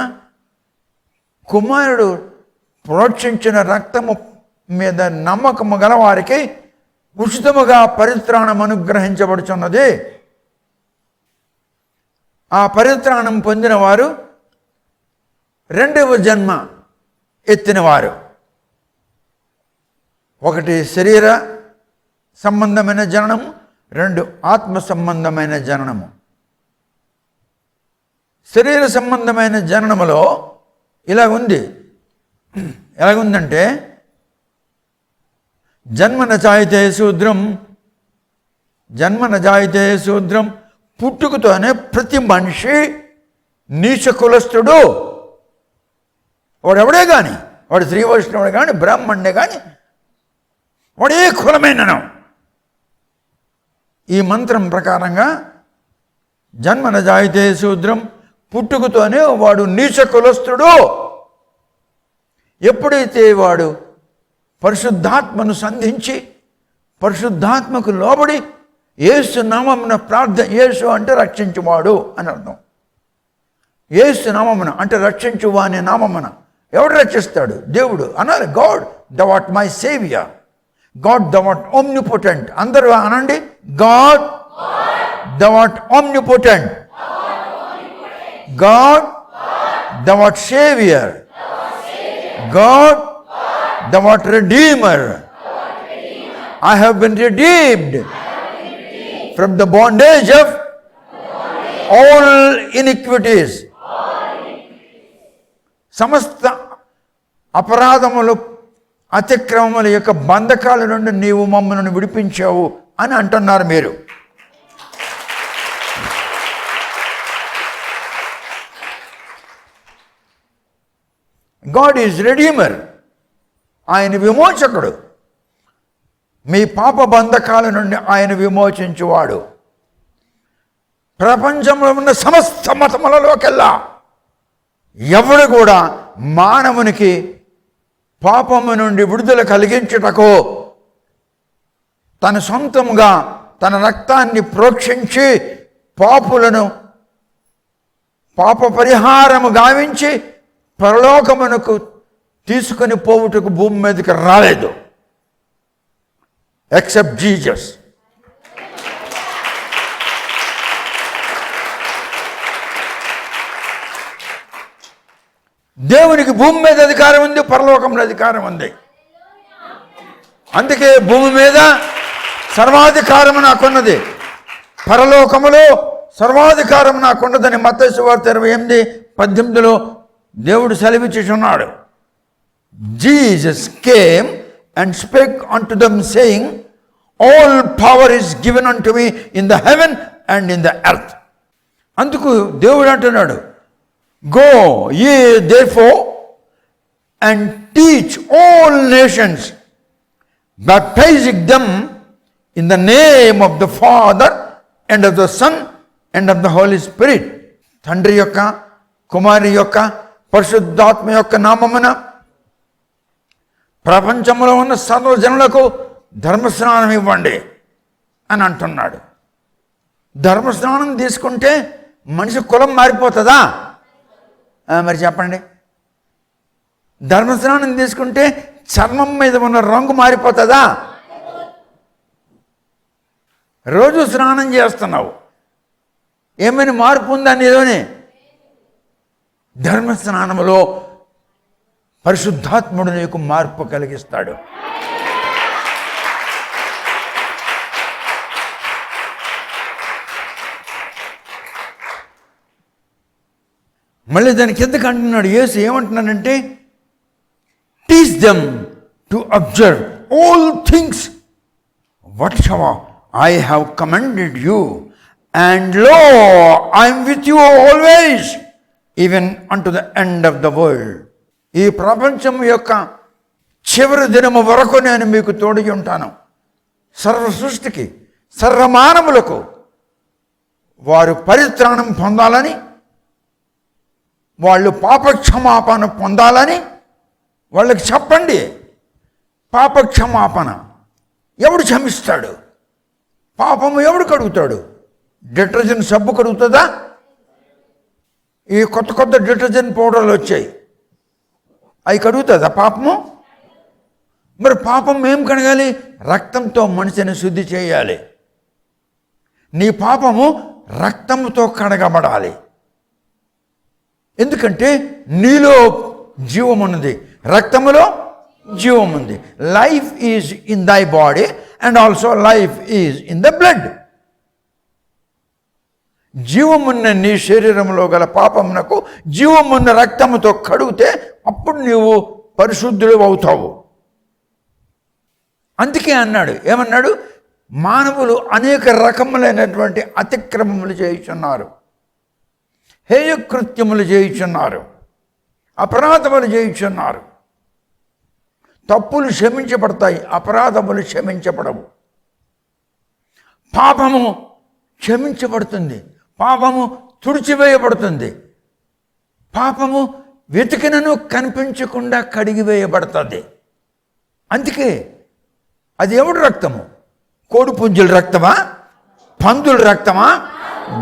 కుమారుడు ప్రోక్షించిన రక్తము మీద నమ్మకము గలవారికి ఉచితముగా పరిత్రాణం అనుగ్రహించబడుచున్నది. ఆ పరిత్రాణం పొందిన వారు 2వ జన్మ ఎత్తినవారు. ఒకటి శరీర సంబంధమైన జననము, 2 ఆత్మ సంబంధమైన జననము. శరీర సంబంధమైన జననములో ఇలాగుంది. ఎలాగుందంటే, జన్మన జాయితే శూద్రం, జన్మన జాయితే శూద్రం, పుట్టుకతోనే ప్రతి మనిషి నీచ కులస్థుడు. వాడు ఎవడే కానీ, వాడు శ్రీ వైష్ణవుడే కానీ, బ్రాహ్మణుడే కానీ, వాడే కులమైనను. ఈ మంత్రం ప్రకారంగా జన్మన జాయితే శూద్రం, పుట్టుకతోనే వాడు నీచ కులస్థుడు. ఎప్పుడైతే వాడు పరిశుద్ధాత్మను సంధించి పరిశుద్ధాత్మకు లోబడి యేసు నామమున ప్రార్థన, యేసు అంటే రక్షించువాడు అని అర్థం. యేసు నామమున అంటే రక్షించువాని నామమున. ఎవడు రక్షిస్తాడు? దేవుడు అనాలి. God the what my saviour, God the what omnipotent. అందరూ అనండి, God the what omnipotent, God the what saviour, God the what redeemer. I have been redeemed from the bondage of all iniquities. సమస్త అపరాధములు, అతిక్రమముల యొక్క బంధకాల నుండి నీవు మమ్మల్ని విడిపించావు అని అంటున్నారు మీరు. God is redeemer. ఆయన విమోచకుడు. మీ పాప బంధకాల నుండి ఆయన విమోచించువాడు. ప్రపంచంలో ఉన్న సమస్త మతములలోకెల్లా ఎవడు కూడా మానవునికి పాపము నుండి విడుదల కలిగించుటకు తన సొంతంగా తన రక్తాన్ని ప్రోక్షించి పాపులను పాప పరిహారము గావించి పరలోకమునకు తీసుకొని పోవుటకు భూమి మీదకి రాలేదు. Except Jesus. దేవునికి భూమి మీద అధికారం ఉంది, పరలోకంలో అధికారం ఉంది. అందుకే భూమి మీద సర్వాధికారం నాకున్నది, పరలోకములో సర్వాధికారం నాకున్నదని మత్తయి సువార్త 28:18 దేవుడు సెలవిచ్చుచున్నాడు. Jesus came and spake unto them, saying, all power is given unto me in the heaven and in the earth. అందుకు దేవుడు అంటున్నాడు, go ye therefore and teach all nations, baptizing them in the name of the Father and of the Son and of the Holy Spirit. తండ్రి యొక్క, కుమారి యొక్క, పరిశుద్ధాత్మ యొక్క నామమున ప్రపంచంలో ఉన్న సర్వజనులకు ధర్మస్నానం ఇవ్వండి అని అంటున్నాడు. ధర్మస్నానం తీసుకుంటే మనిషి కులం మారిపోతుందా? మరి చెప్పండి. ధర్మస్నానం తీసుకుంటే చర్మం మీద ఉన్న రంగు మారిపోతుందా? రోజు స్నానం చేస్తున్నావు, ఏమైనా మార్పు ఉందా నీలోనే? ధర్మస్నానములో పరిశుద్ధాత్ముడు నీకు మార్పు కలిగిస్తాడు. మళ్ళీ దాని కిందకి అంటున్నాడు యేసు, ఏమంటున్నాడంటే teach them to observe all things what I have commanded you, and lo I'm with you always even unto the end of the world. ఈ ప్రపంచం యొక్క చివరి దినము వరకు నేను మీకు తోడి ఉంటాను. సర్వ సృష్టికి, సర్వమానవులకు వారు పరిత్రాణం పొందాలని, వాళ్ళు పాపక్షమాపణ పొందాలని వాళ్ళకి చెప్పండి. పాపక్షమాపణ ఎవడు క్షమిస్తాడు? పాపము ఎవడు కడుగుతాడు? డిటర్జెంట్ సబ్బు కడుగుతుందా? ఈ కొత్త కొత్త డిటర్జెంట్ పౌడర్లు వచ్చాయి, అవి కడుగుతుందా పాపము? మరి పాపం ఏం కడగాలి? రక్తంతో మనిషిని శుద్ధి చేయాలి. నీ పాపము రక్తంతో కడగబడాలి. ఎందుకంటే నీలో జీవం ఉన్నది, రక్తములో జీవం ఉంది. Life is in thy body and also life is in the blood. జీవమున్న నీ శరీరంలో గల పాపమునకు జీవమున్న రక్తముతో కడిగితే అప్పుడు నీవు పరిశుద్ధుడు అవుతావు. అందుకే అన్నాడు, ఏమన్నాడు? మానవులు అనేక రకములైనటువంటి అతిక్రమములు చేయుచున్నారు, హేయకృత్యములు చేయుచున్నారు, అపరాధములు చేయుచున్నారు. తప్పులు క్షమించబడతాయి, అపరాధములు క్షమించబడవు. పాపము క్షమించబడుతుంది, పాపము తుడిచివేయబడుతుంది, పాపము వెతికినను కనిపించకుండా కడిగివేయబడుతుంది. అందుకే అది ఎవడు రక్తము? కోడిపుంజుల రక్తమా? పందుల రక్తమా?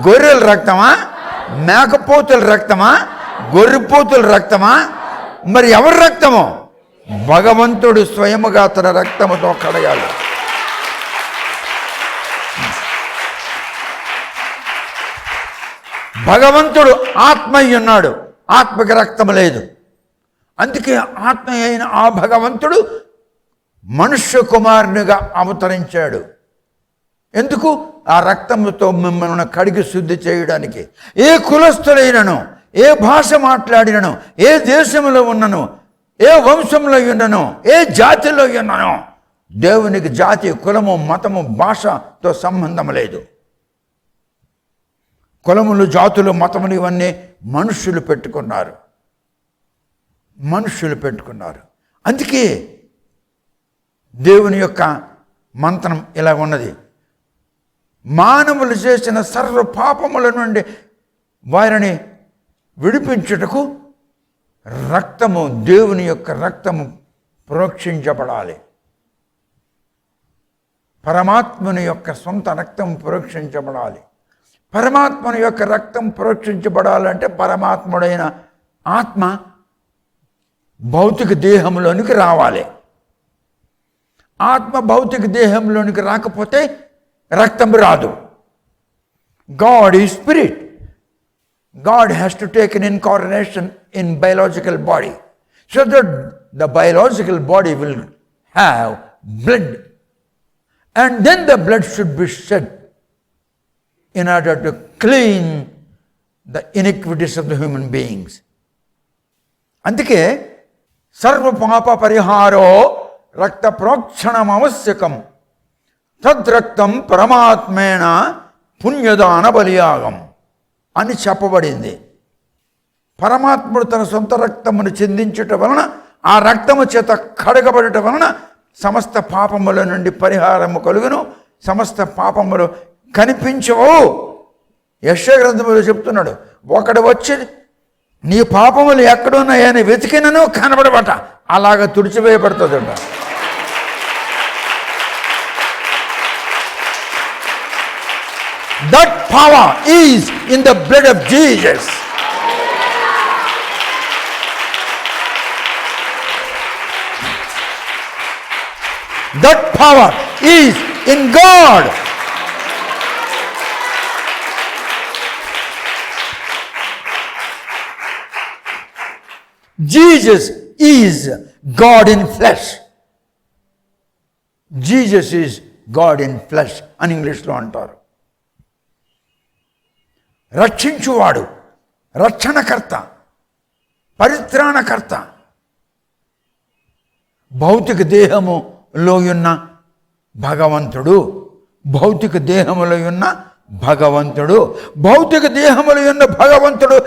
గొర్రెల రక్తమా? మేకపోతుల రక్తమా? గొర్రెపోతుల రక్తమా? మరి ఎవరి రక్తము? భగవంతుడు స్వయముగా తన రక్తముతో కడగాలి. భగవంతుడు ఆత్మ ఉన్నాడు, ఆత్మకి రక్తము లేదు. అందుకే ఆత్మ అయిన ఆ భగవంతుడు మనుష్య కుమారునిగా అవతరించాడు. ఎందుకు? ఆ రక్తముతో మిమ్మల్ని కడిగి శుద్ధి చేయడానికి. ఏ కులస్థులైనను, ఏ భాష మాట్లాడినను, ఏ దేశంలో ఉన్నను, ఏ వంశంలో ఉన్నను, ఏ జాతిలో ఉన్నను, దేవునికి జాతి, కులము, మతము, భాషతో సంబంధం లేదు. కులములు, జాతులు, మతములు ఇవన్నీ మనుష్యులు పెట్టుకున్నారు. అందుకే దేవుని యొక్క మంత్రం ఇలా ఉన్నది, మానవులు చేసిన సర్వ పాపముల నుండి వారిని విడిపించుటకు రక్తము, దేవుని యొక్క రక్తము ప్రోక్షించబడాలి. పరమాత్మని యొక్క సొంత రక్తం ప్రోక్షించబడాలి. పరమాత్మని యొక్క రక్తం ప్రోక్షించబడాలంటే పరమాత్ముడైన ఆత్మ భౌతిక దేహంలోనికి రావాలి. ఆత్మ భౌతిక దేహంలోనికి రాకపోతే రక్తం రాదు. God is spirit. God has to take an incarnation in biological body, so that the biological body will have blood, and then the blood should be shed in order to clean the iniquities of the human beings. అందుకే సర్వ పాప పరిహారో రక్త ప్రోక్షణం ఆవశ్యకం, తద్రక్తం పరమాత్మేణ పుణ్యదాన బలియాగం అని చెప్పబడింది. పరమాత్ముడు తన సొంత రక్తమును చిందించుట వలన, ఆ రక్తము చేత కడగబడుట వలన సమస్త పాపముల నుండి పరిహారము కలుగును, సమస్త పాపములు కనిపించవు. యెషయా గ్రంథములో చెప్తున్నాడు, ఒకడు వచ్చి నీ పాపములు ఎక్కడున్నాయని వెతికినను కనబడబట, అలాగ తుడిచివేయబడుతుందట. That power is in the blood of Jesus. That power is in God. Jesus is God in flesh. Jesus is God in flesh అని ఇంగ్లీష్లో అంటారు. రక్షించువాడు, రక్షణకర్త, పరిత్రాణకర్త. భౌతిక దేహములో ఉన్న భగవంతుడు, భౌతిక దేహములో ఉన్న భగవంతుడు, భౌతిక దేహములో ఉన్న భగవంతుడు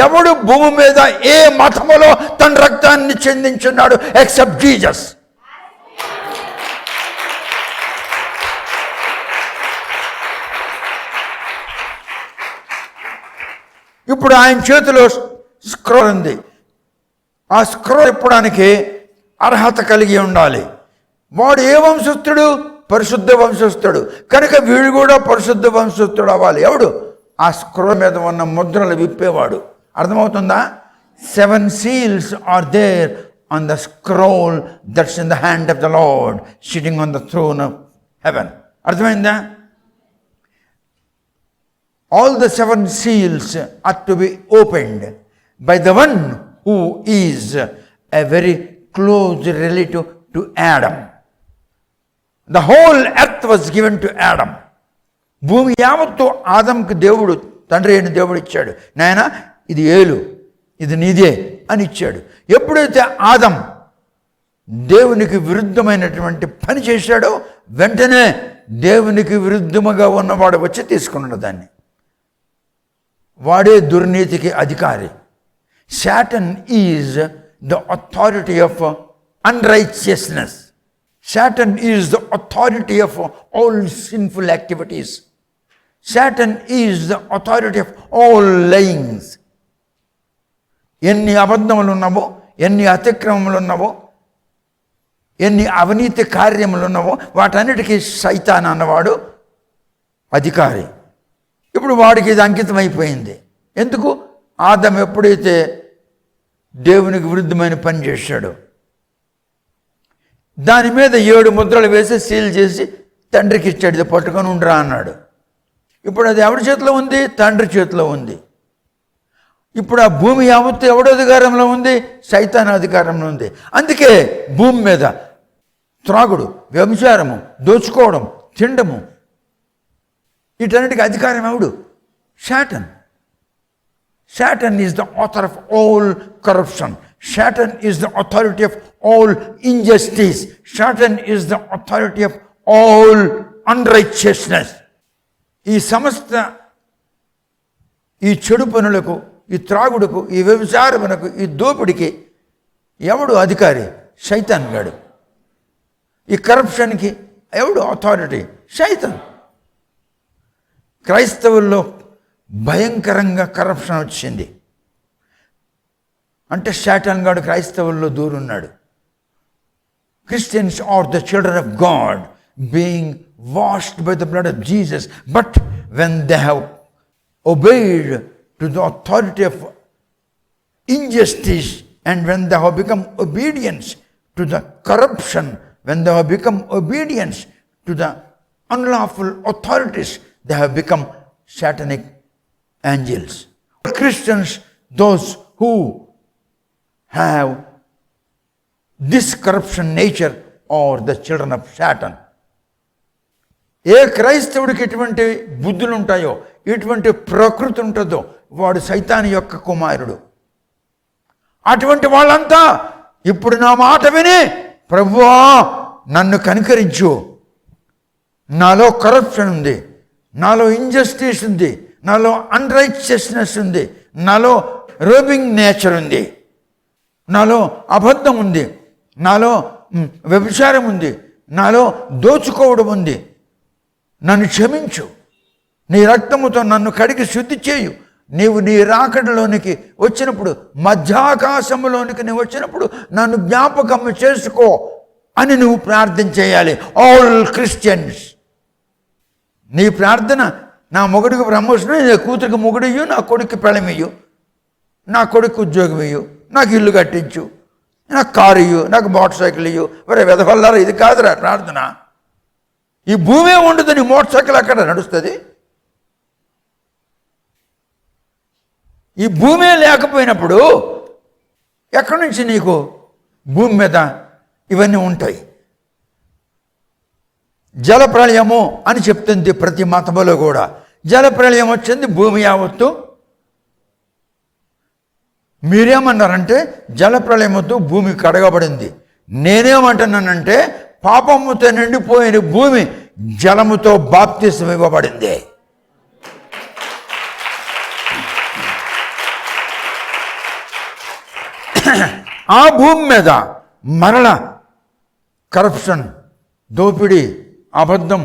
ఎవడు భూమి మీద ఏ మతములో తన రక్తాన్ని చెందించున్నాడు ఎక్సెప్ట్ జీసస్. ఇప్పుడు ఆయన చేతిలో స్క్రోల్ ఉంది. ఆ స్క్రోల్ ఇప్పడానికి అర్హత కలిగి ఉండాలి. వాడు ఏ వంశస్థుడు? పరిశుద్ధ వంశస్థుడు. కనుక వీడు కూడా పరిశుద్ధ వంశస్థుడు అవ్వాలి. ఎవడు? ఆ స్క్రోల్ మీద ఉన్న ముద్రలు విప్పేవాడు. అర్థమవుతుందా? 7 seals are there on the scroll that's in the hand of the Lord sitting on the throne of heaven. అర్థమైందా? All the 7 seals are to be opened by the one who is a very close relative to Adam. The whole earth was given to Adam. భూమి యావత్తు ఆదంకు దేవుడు, తండ్రి అయిన దేవుడు ఇచ్చాడు. నాయన ఇది ఏలు, ఇది నీదే అని ఇచ్చాడు. ఎప్పుడైతే ఆదం దేవునికి విరుద్ధమైనటువంటి పని చేశాడో, వెంటనే దేవునికి విరుద్ధముగా ఉన్నవాడు వచ్చి తీసుకున్నాడు దాన్ని. వాడే దుర్నీతికి అధికారి. Satan is the authority of unrighteousness. Satan is the authority of all sinful activities. Satan is the authority of all lyings. ఎన్ని అబద్ధములు ఉన్నావో, ఎన్ని అతిక్రమములు ఉన్నావో, ఎన్ని అవినీతి కార్యములు ఉన్నావో వాటన్నిటికీ సైతాన్ అన్నవాడు అధికారి. ఇప్పుడు వాడికి ఇది అంకితమైపోయింది. ఎందుకు? ఆదం ఎప్పుడైతే దేవునికి విరుద్ధమైన పని చేశాడో దాని మీద 7 ముద్రలు వేసి సీల్ చేసి తండ్రికి ఇచ్చాడు. ఇది పట్టుకొని ఉండరా అన్నాడు. ఇప్పుడు అది ఎవరి చేతిలో ఉంది? తండ్రి చేతిలో ఉంది. ఇప్పుడు ఆ భూమి యావత్తు ఎవడి అధికారంలో ఉంది? సైతాన్ అధికారంలో ఉంది. అందుకే భూమి మీద త్రాగుడు, వ్యభిచారము, దోచుకోవడం, తిండము, వీటన్నిటికీ అధికారం ఎవడు? Satan. Satan is the author of all corruption. Satan is the authority of all injustice. Satan is the authority of all unrighteousness. ఈ సమస్త ఈ చెడు పనులకు, ఈ త్రాగుడుకు, ఈ వ్యభిచారమునకు, ఈ దోపిడికి ఎవడు అధికారి? సైతాన్ గాడు. ఈ కరప్షన్కి ఎవడు అథారిటీ? సైతాన్. క్రైస్తవుల్లో భయంకరంగా కరప్షన్ వచ్చింది. అంటే సాటాన్ గాడు క్రైస్తవుల్లో దూరున్నాడు. Christians are the children of God being washed by the blood of Jesus. But when they have obeyed to the authority of injustice, and when they have become obedience to the corruption, when they have become obedience to the unlawful authorities, they have become satanic angels. Christians, those who have this corruption nature, are the children of Satan. ఏ క్రైస్తవుడికి ఎటువంటి బుద్ధులు ఉంటాయో, ఎటువంటి ప్రకృతి ఉంటుందో, వాడు సైతాను యొక్క కుమారుడు. అటువంటి వాళ్ళంతా ఇప్పుడు నా మాట విని, ప్రభువా నన్ను కనికరించు, నాలో కరప్షన్ ఉంది, నాలో ఇంజస్టిస్ ఉంది, నాలో అన్రైచియస్నెస్ ఉంది, నాలో రోబింగ్ నేచర్ ఉంది, నాలో అబద్ధం ఉంది, నాలో వ్యభిచారం ఉంది, నాలో దోచుకోవడం ఉంది, నన్ను క్షమించు, నీ రక్తముతో నన్ను కడిగి శుద్ధి చేయు, నీవు నీ రాకడలోనికి వచ్చినప్పుడు, మధ్యాకాశంలోనికి నీవు వచ్చినప్పుడు నన్ను జ్ఞాపకం చేసుకో అని నువ్వు ప్రార్థన చేయాలి. ఆల్ క్రిస్టియన్స్, నీ ప్రార్థన, నా మొగుడికి ప్రమోషన్, నీ కూతురికి మొగుడియ్యు, నా కొడుకు పెళమియ్యు, నా కొడుకు ఉద్యోగం ఇయ్యు, నాకు ఇల్లు కట్టించు, నాకు కారు ఇయ్యు, నాకు మోటార్ సైకిల్ ఇయ్యు. వరే వెదవల్లారా, ఇది కాదురా ప్రార్థన. ఈ భూమే ఉండదు, నీ మోటార్ సైకిల్ అక్కడ నడుస్తుంది. ఈ భూమే లేకపోయినప్పుడు ఎక్కడి నుంచి నీకు భూమి మీద ఇవన్నీ ఉంటాయి? జలప్రళయము అని చెప్తుంది ప్రతి మతములో కూడా. జలప్రళయం వచ్చింది, భూమి యావత్తు. మీరేమన్నారంటే జలప్రళయముతో భూమి కడగబడింది. నేనేమంటున్నానంటే పాపముతో నిండిపోయిన భూమి జలముతో బాప్తిసం ఇవ్వబడింది. ఆ భూమి మీద మరల కరప్షన్, దోపిడీ, అబద్ధం,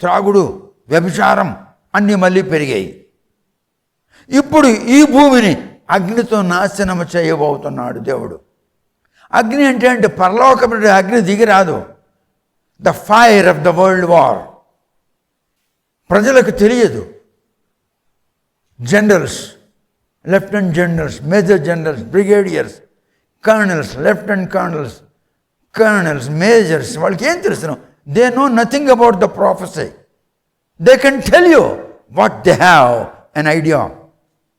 త్రాగుడు, వ్యభిచారం అన్నీ మళ్ళీ పెరిగాయి. ఇప్పుడు ఈ భూమిని అగ్నితో నాశనం చేయబోతున్నాడు దేవుడు. అగ్ని అంటే పరలోకం అగ్ని దిగిరాదు. The fire of the world war. ప్రజలకు తెలియదు. Generals, lieutenant generals, major generals, brigadiers, colonels, lieutenant colonels, colonels, majors, వాళ్ళకి ఏం తెలుసు? They know nothing about the prophecy. They can tell you what they have an idea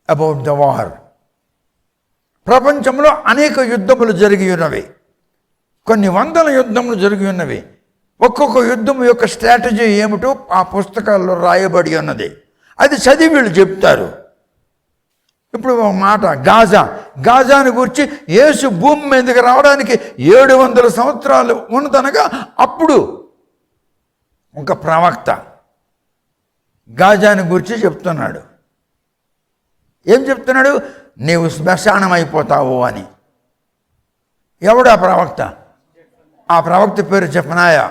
about the war. ప్రపంచంలో అనేక యుద్ధములు జరిగి ఉన్నవి, కొన్ని వందల యుద్ధములు జరిగి ఉన్నవి. ఒక్కొక్క యుద్ధం యొక్క స్ట్రాటజీ ఏమిటో ఆ పుస్తకాల్లో రాయబడి ఉన్నది. అది చదివి వీళ్ళు చెప్తారు. ఇప్పుడు ఒక మాట, గాజాని గురించి యేసు భూమి మీదకి రావడానికి 700 సంవత్సరాలు ఉన్నదనగా అప్పుడు ఒక ప్రవక్త గాజాని గురించి చెప్తున్నాడు. ఏం చెప్తున్నాడు? నీవు శ్మశానం అయిపోతావు అని. ఎవడు ఆ ప్రవక్త? ఆ ప్రవక్త పేరు జెఫన్యా.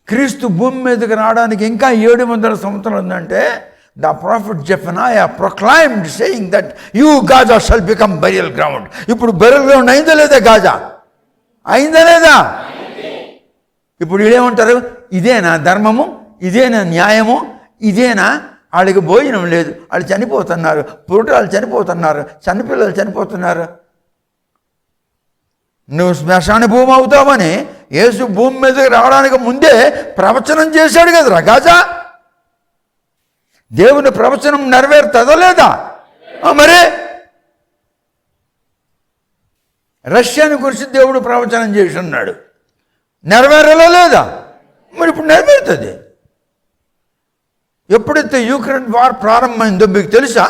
క్రీస్తు భూమి మీదకి రావడానికి ఇంకా 700 సంవత్సరాలు ఉందంటే the prophet Zephaniah proclaimed saying that you Gaza shall become burial ground. ఇప్పుడు బరియల్ గ్రౌండ్ అయిందా లేదా? గాజా అయిందా లేదా? ఇప్పుడు వీళ్ళేమంటారు? ఇదేనా ధర్మము? ఇదేనా న్యాయము? ఇదేనా? వాళ్ళకి భోజనం లేదు, వాళ్ళు చనిపోతున్నారు, పురుటాలు చనిపోతున్నారు, చనిపిల్లలు చనిపోతున్నారు. నువ్వు శ్మశాన భూమి అవుతావని యేసు భూమి మీదకి రావడానికి ముందే ప్రవచనం చేశాడు కదరా గాజా. దేవుని ప్రవచనం నెరవేరుతుందా లేదా? మరి రష్యాని గురించి దేవుడు ప్రవచనం చేసి ఉన్నాడు, నెరవేరలా లేదా? మరి ఇప్పుడు నెరవేరుతుంది. ఎప్పుడైతే యూక్రెయిన్ వార్ ప్రారంభమైందో మీకు తెలుసా?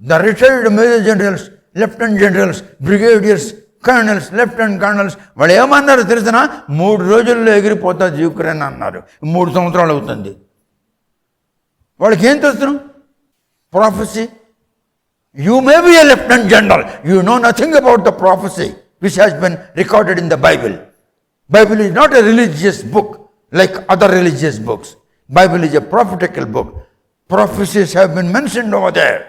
The retired major generals, lieutenant generals, brigadiers, colonels, lieutenant colonels వాళ్ళు ఏమన్నారు తెలిసినా? 3 రోజుల్లో ఎగిరిపోతుంది యూక్రెయిన్ అన్నారు. 3 సంవత్సరాలు అవుతుంది. వాళ్ళకి ఏం తెలుసు? Prophecy. You may be a lieutenant general, you know nothing about the prophecy which has been recorded in the Bible. Bible is not a religious book like other religious books. Bible is a prophetical book. Prophecies have been mentioned over there.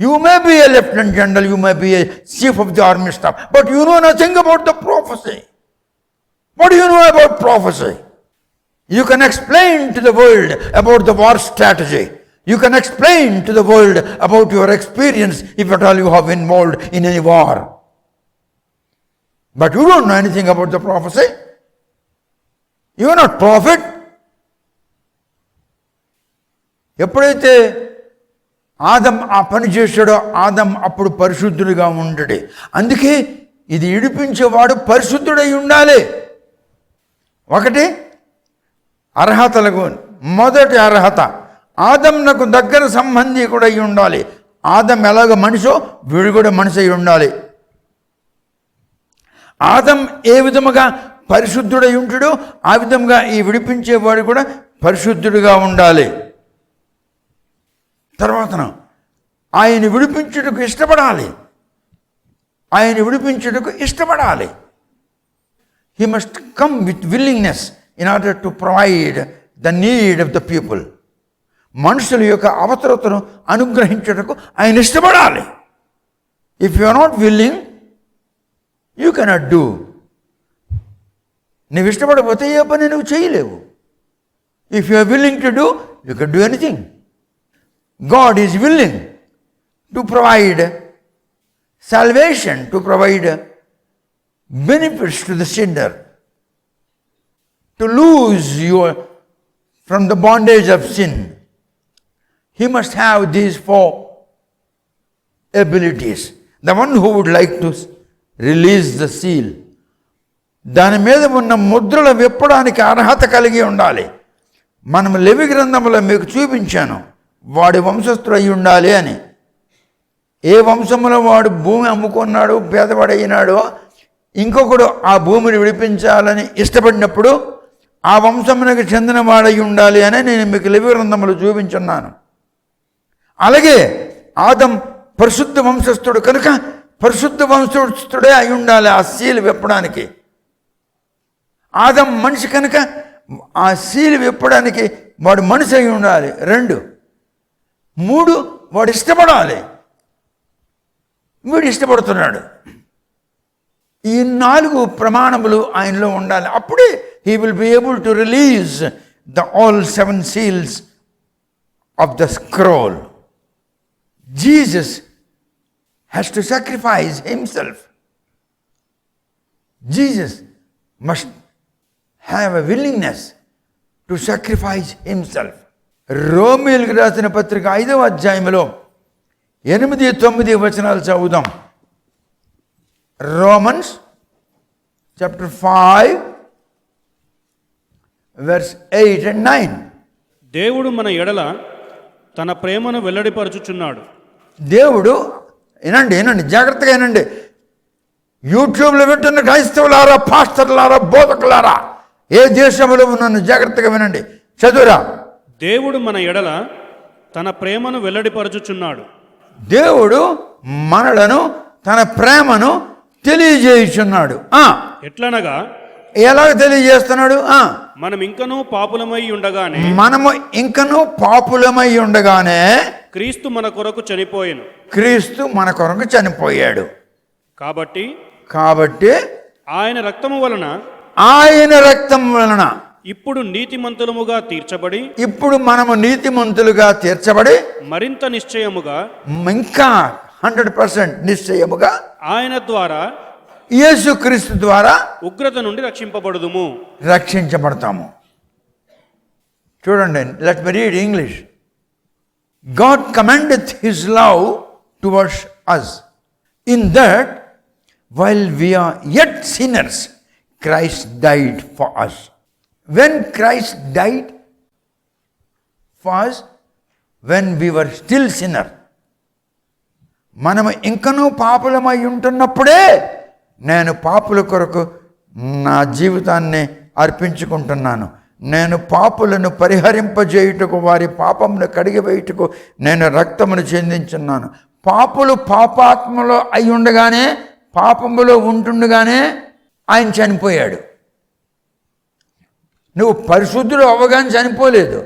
You may be a lieutenant general, you may be a chief of the army staff, but you know nothing about the prophecy. What do you know about prophecy? You can explain to the world about the war strategy. You can explain to the world about your experience if at all you have been involved in any war. But you don't know anything about the prophecy. You are not prophet. ఎప్పుడైతే ఆదం ఆ పని చేశాడో ఆదం అప్పుడు పరిశుద్ధుడిగా ఉండడే. అందుకే ఇది విడిపించేవాడు పరిశుద్ధుడై ఉండాలి. ఒకటి అర్హతలకు మొదటి అర్హత ఆదంనకు దగ్గర సంబంధి కూడా అయి ఉండాలి. ఆదం ఎలాగ మనిషో వీడు కూడా మనిషి అయి ఉండాలి. ఆదం ఏ విధముగా పరిశుద్ధుడై ఉంటాడో ఆ విధంగా ఈ విడిపించేవాడు కూడా పరిశుద్ధుడిగా ఉండాలి. తర్వాత ఆయన విడిపించుటకు ఇష్టపడాలి. He must come with willingness in order to provide the need of the people. మనుషుల యొక్క అవసరతను అనుగ్రహించుటకు ఆయన ఇష్టపడాలి. If you are not willing, you cannot do. నువ్వు ఇష్టపడకపోతే ఏ పని నువ్వు చేయలేవు. If you are willing to do, you can do anything. God is willing to provide salvation, to provide benefits to the sinner, to lose you from the bondage of sin. He must have these 4 abilities. The one who would like to release the seal, దాని మీద ఉన్న ముద్రలు విప్పడానికి అర్హత కలిగి ఉండాలి. మనం levy గ్రంథంలో మీకు చూపించాను వాడి వంశస్థుడు అయి ఉండాలి అని. ఏ వంశంలో వాడు భూమి అమ్ముకున్నాడు పేదవాడైనాడో ఇంకొకడు ఆ భూమిని విడిపించాలని ఇష్టపడినప్పుడు ఆ వంశమునకు చెందిన వాడై ఉండాలి అని నేను మీకు లెవి గ్రంథంలో చూపించున్నాను. అలాగే ఆదం పరిశుద్ధ వంశస్థుడు కనుక పరిశుద్ధ వంశస్థుడే అయి ఉండాలి ఆ సీలు విప్పడానికి. ఆదం మనిషి కనుక ఆ సీలు విప్పడానికి వాడు మనిషి అయి ఉండాలి. 2, 3 వాడు ఇష్టపడాలి. వీడు ఇష్టపడుతున్నాడు. ఈ 4 ప్రమాణములు ఆయనలో ఉండాలి. అప్పుడే he will be able to release all 7 seals of the scroll. Jesus has to sacrifice himself. Jesus must have a willingness to sacrifice himself. రోమీయులకు రాసిన పత్రిక 5వ అధ్యాయంలో 8-9 వచనాలు చదువుదాం. Romans chapter 5 verse 8 and 9. దేవుడు మన ఎడల తన ప్రేమను వెల్లడిపరచుచున్నాడు. దేవుడు వినండి జాగ్రత్తగా వినండి. యూట్యూబ్లో వింటున్న క్రైస్తవులారా, పాస్టర్లారా, బోధకులారా, ఏ దేశంలో ఉన్నాను జాగ్రత్తగా వినండి, చదువురా. దేవుడు మన ఎడల తన ప్రేమను వెల్లడిపరచుచున్నాడు. దేవుడు మనలను తన ప్రేమను తెలియజేయుచున్నాడు. ఎట్లనగా ఎలాగ తెలియజేస్తున్నాడు? మనము ఇంకనూ పాపులమై ఉండగానే క్రీస్తు మన కొరకు చనిపోయాడు. కాబట్టి ఆయన రక్తము వలన ఇప్పుడు మనము నీతిమంతులుగా తీర్చబడి మరింత నిశ్చయముగా ఇంకా 100% నిశ్చయముగా ఆయన ద్వారా యేసుక్రీస్తు ద్వారా ఉగ్రత నుండి రక్షించబడతాము. చూడండి, let me read English. God commendeth his love towards us in that while we are yet sinners Christ died for us. When Christ died for us, when we were still sinner, మనము ఇంకనూ పాపులమై ఉంటున్నప్పుడే నేను పాపుల కొరకు నా జీవితాన్ని అర్పించుకుంటున్నాను. నేను పాపులను పరిహరింపజేయుటకు, వారి పాపమును కడిగివేయుటకు నేను రక్తమును చెందించున్నాను. పాపులు పాపాత్మలో అయి ఉండగానే, పాపములో ఉంటుండగానే ఆయన చనిపోయాడు. నువ్వు పరిశుద్ధుడు అవ్వగానే చనిపోలేదు.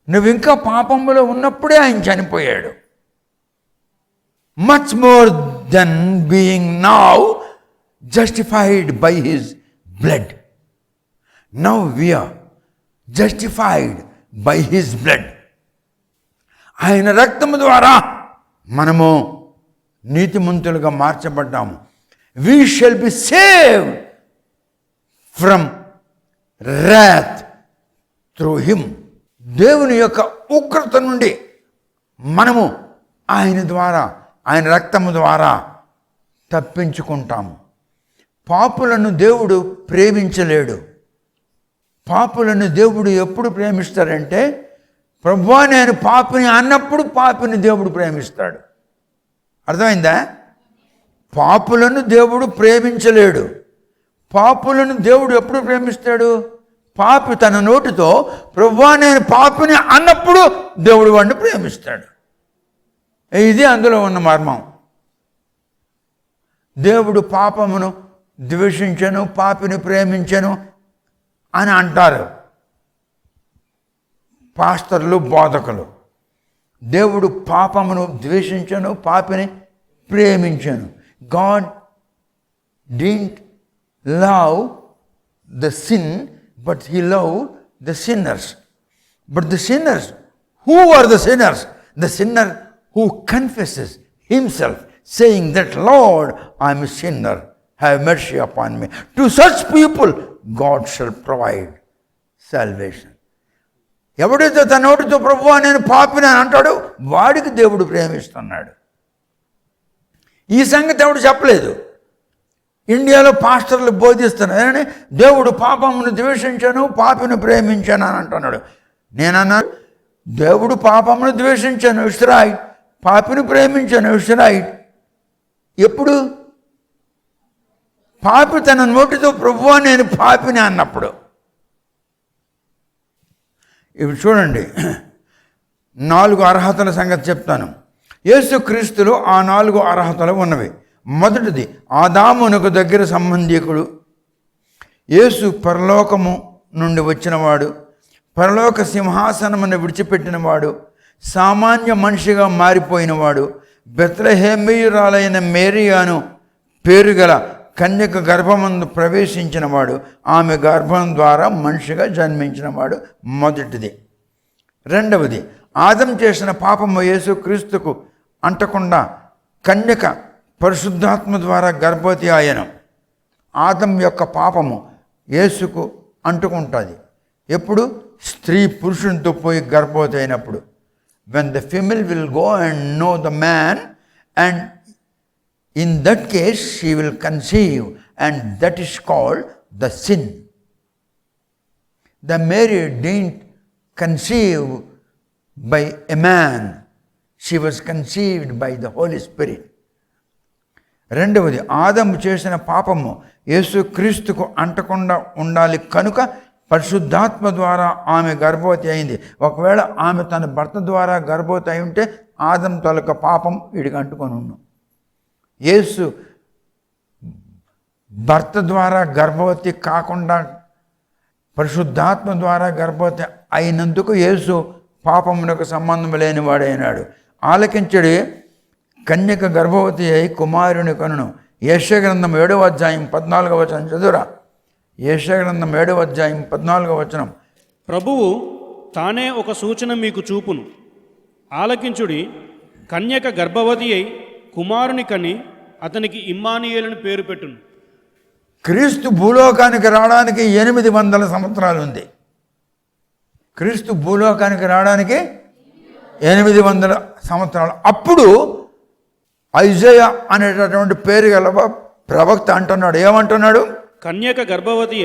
నువ్వు ఇంకా పాపములో ఉన్నప్పుడే ఆయన చనిపోయాడు. Much more than being now justified by his blood. Now we are justified by his blood. ఆయన రక్తము ద్వారా మనము నీతిమంతులుగా మార్చబడ్డాము. We shall be saved from wrath through him. దేవుని యొక్క ఉగ్రత నుండి మనము ఆయన ద్వారా, ఆయన రక్తము ద్వారా తప్పించుకుంటాము. పాపులను దేవుడు ప్రేమించలేడు. పాపులను దేవుడు ఎప్పుడు ప్రేమిస్తాడంటే, ప్రభువా నేను పాపిని అన్నప్పుడు పాపిని దేవుడు ప్రేమిస్తాడు. అర్థమైందా? పాపులను దేవుడు ప్రేమించలేడు. పాపులను దేవుడు ఎప్పుడు ప్రేమిస్తాడు? పాపి తన నోటితో ప్రభువా నేను పాపిని అన్నప్పుడు దేవుడు వాడిని ప్రేమిస్తాడు. ఇది అందులో ఉన్న మర్మం. దేవుడు పాపమును ద్వేషించను, పాపిని ప్రేమించను అని అంటారు పాస్టర్లు, బోధకులు. దేవుడు పాపమును ద్వేషించను, పాపిని ప్రేమించను. God didn't love the sin, but he loved the sinners. But the sinners, who are the sinners? The sinner who confesses himself, saying that, Lord, I am a sinner, have mercy upon me. To such people, God shall provide salvation. ఎవడైతే తన నోటితో ప్రభువా నేను పాపిని అని అంటాడో వాడికి దేవుడు ప్రేమిస్తున్నాడు. ఈ సంగతి ఎవడు చెప్పలేదు. ఇండియాలో పాస్టర్లు బోధిస్తున్నారు, దేవుడు పాపమును ద్వేషించను, పాపిని ప్రేమించాను అని అంటున్నాడు. నేనన్నా దేవుడు పాపమును ద్వేషించాను, ఇట్స్ రైట్. పాపిని ప్రేమించాను, ఇట్స్ రైట్. ఎప్పుడు? పాపి తన నోటితో ప్రభువా నేను పాపిని అన్నప్పుడు. ఇప్పుడు చూడండి, 4 అర్హతల సంగతి చెప్తాను. యేసుక్రీస్తులో ఆ 4 అర్హతలు ఉన్నవి. మొదటిది, ఆదామునకు దగ్గర సంబంధికుడు. యేసు పరలోకము నుండి వచ్చినవాడు, పరలోక సింహాసనమును విడిచిపెట్టినవాడు, సామాన్య మనిషిగా మారిపోయినవాడు, బెత్లెహేమీయురాలైన మేరియాను పేరుగల కన్యక గర్భమందు ప్రవేశించినవాడు, ఆమె గర్భం ద్వారా మనిషిగా జన్మించినవాడు. మొదటిది. రెండవది, ఆదం చేసిన పాపము యేసుక్రీస్తుకు అంటకుండా కన్యక పరిశుద్ధాత్మ ద్వారా గర్భవతి ఆయను. ఆదం యొక్క పాపము యేసుకు అంటుకుంటుంది. ఎప్పుడు? స్త్రీ పురుషునితో పోయి గర్భవతి అయినప్పుడు. when the female will go and know the man, and in that case she will conceive, and that is called the sin. The Mary didn't conceive by a man, she was conceived by the Holy Spirit. రెండవది, ఆదము చేసిన పాపము యేసుక్రీస్తుకు అంటకుండా ఉండాలి కనుక పరిశుద్ధాత్మ ద్వారా ఆమె గర్భవతి అయింది. ఒకవేళ ఆమె తన భర్త ద్వారా గర్భవతి అయి ఉంటే ఆదం తాలూకా పాపం వీడికి అంటుకొని ఉన్నాం. యేసు భర్త ద్వారా గర్భవతి కాకుండా పరిశుద్ధాత్మ ద్వారా గర్భవతి అయినందుకు యేసు పాపమునకు సంబంధం లేనివాడైనాడు. ఆలకించడి, కన్యక గర్భవతి అయి కుమారుని కనును. యెషయా గ్రంథం 7వ అధ్యాయం 14వ వచనం చదువురా. యెషయా గ్రంథం 7వ అధ్యాయం 14వ వచనం. ప్రభువు తానే ఒక సూచన మీకు చూపును, ఆలకించుడి, కన్యక గర్భవతి అయి కుమారుని కని అతనికి ఇమ్మానుయేలును పేరు పెట్టును. క్రీస్తు భూలోకానికి రావడానికి 800 సంవత్సరాలు ఉంది. క్రీస్తు భూలోకానికి రావడానికి 800 సంవత్సరాలు. అప్పుడు ఐజయా అనేటటువంటి పేరు గల ప్రవక్త అంటున్నాడు. ఏమంటున్నాడు? కన్యక గర్భవతి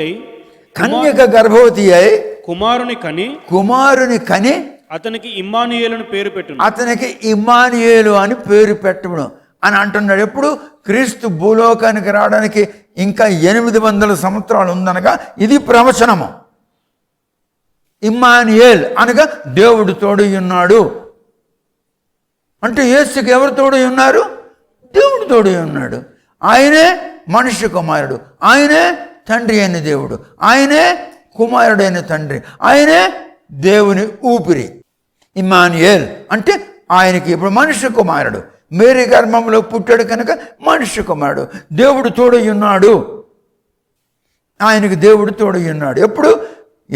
అయి కుమారుని కని అతనికి ఇమ్మానుయేలును పేరు పెట్టును. అతనికి ఇమ్మానుయేలు అని పేరు పెట్టును అని అంటున్నాడు. ఎప్పుడు? క్రీస్తు భూలోకానికి రావడానికి ఇంకా 800 సంవత్సరాలు ఉందనగా ఇది ప్రవచనము. ఇమ్మానుయేల్ అనగా దేవుడు తోడు ఉన్నాడు. అంటే యేసుకి ఎవరు తోడు ఉన్నారు? దేవుడు తోడు ఉన్నాడు. ఆయనే మనుష్య కుమారుడు, ఆయనే తండ్రి అయిన దేవుడు, ఆయనే కుమారుడైన తండ్రి, ఆయనే దేవుని ఊపిరి. ఇమ్మానుయేల్ అంటే ఆయనకి ఇప్పుడు మనుష్య కుమారుడు. మేరీ గర్భంలో పుట్టాడు కనుక మనుష్య కుమారుడు. దేవుడు తోడు ఉన్నాడు, ఆయనకి దేవుడు తోడు ఉన్నాడు. ఎప్పుడు?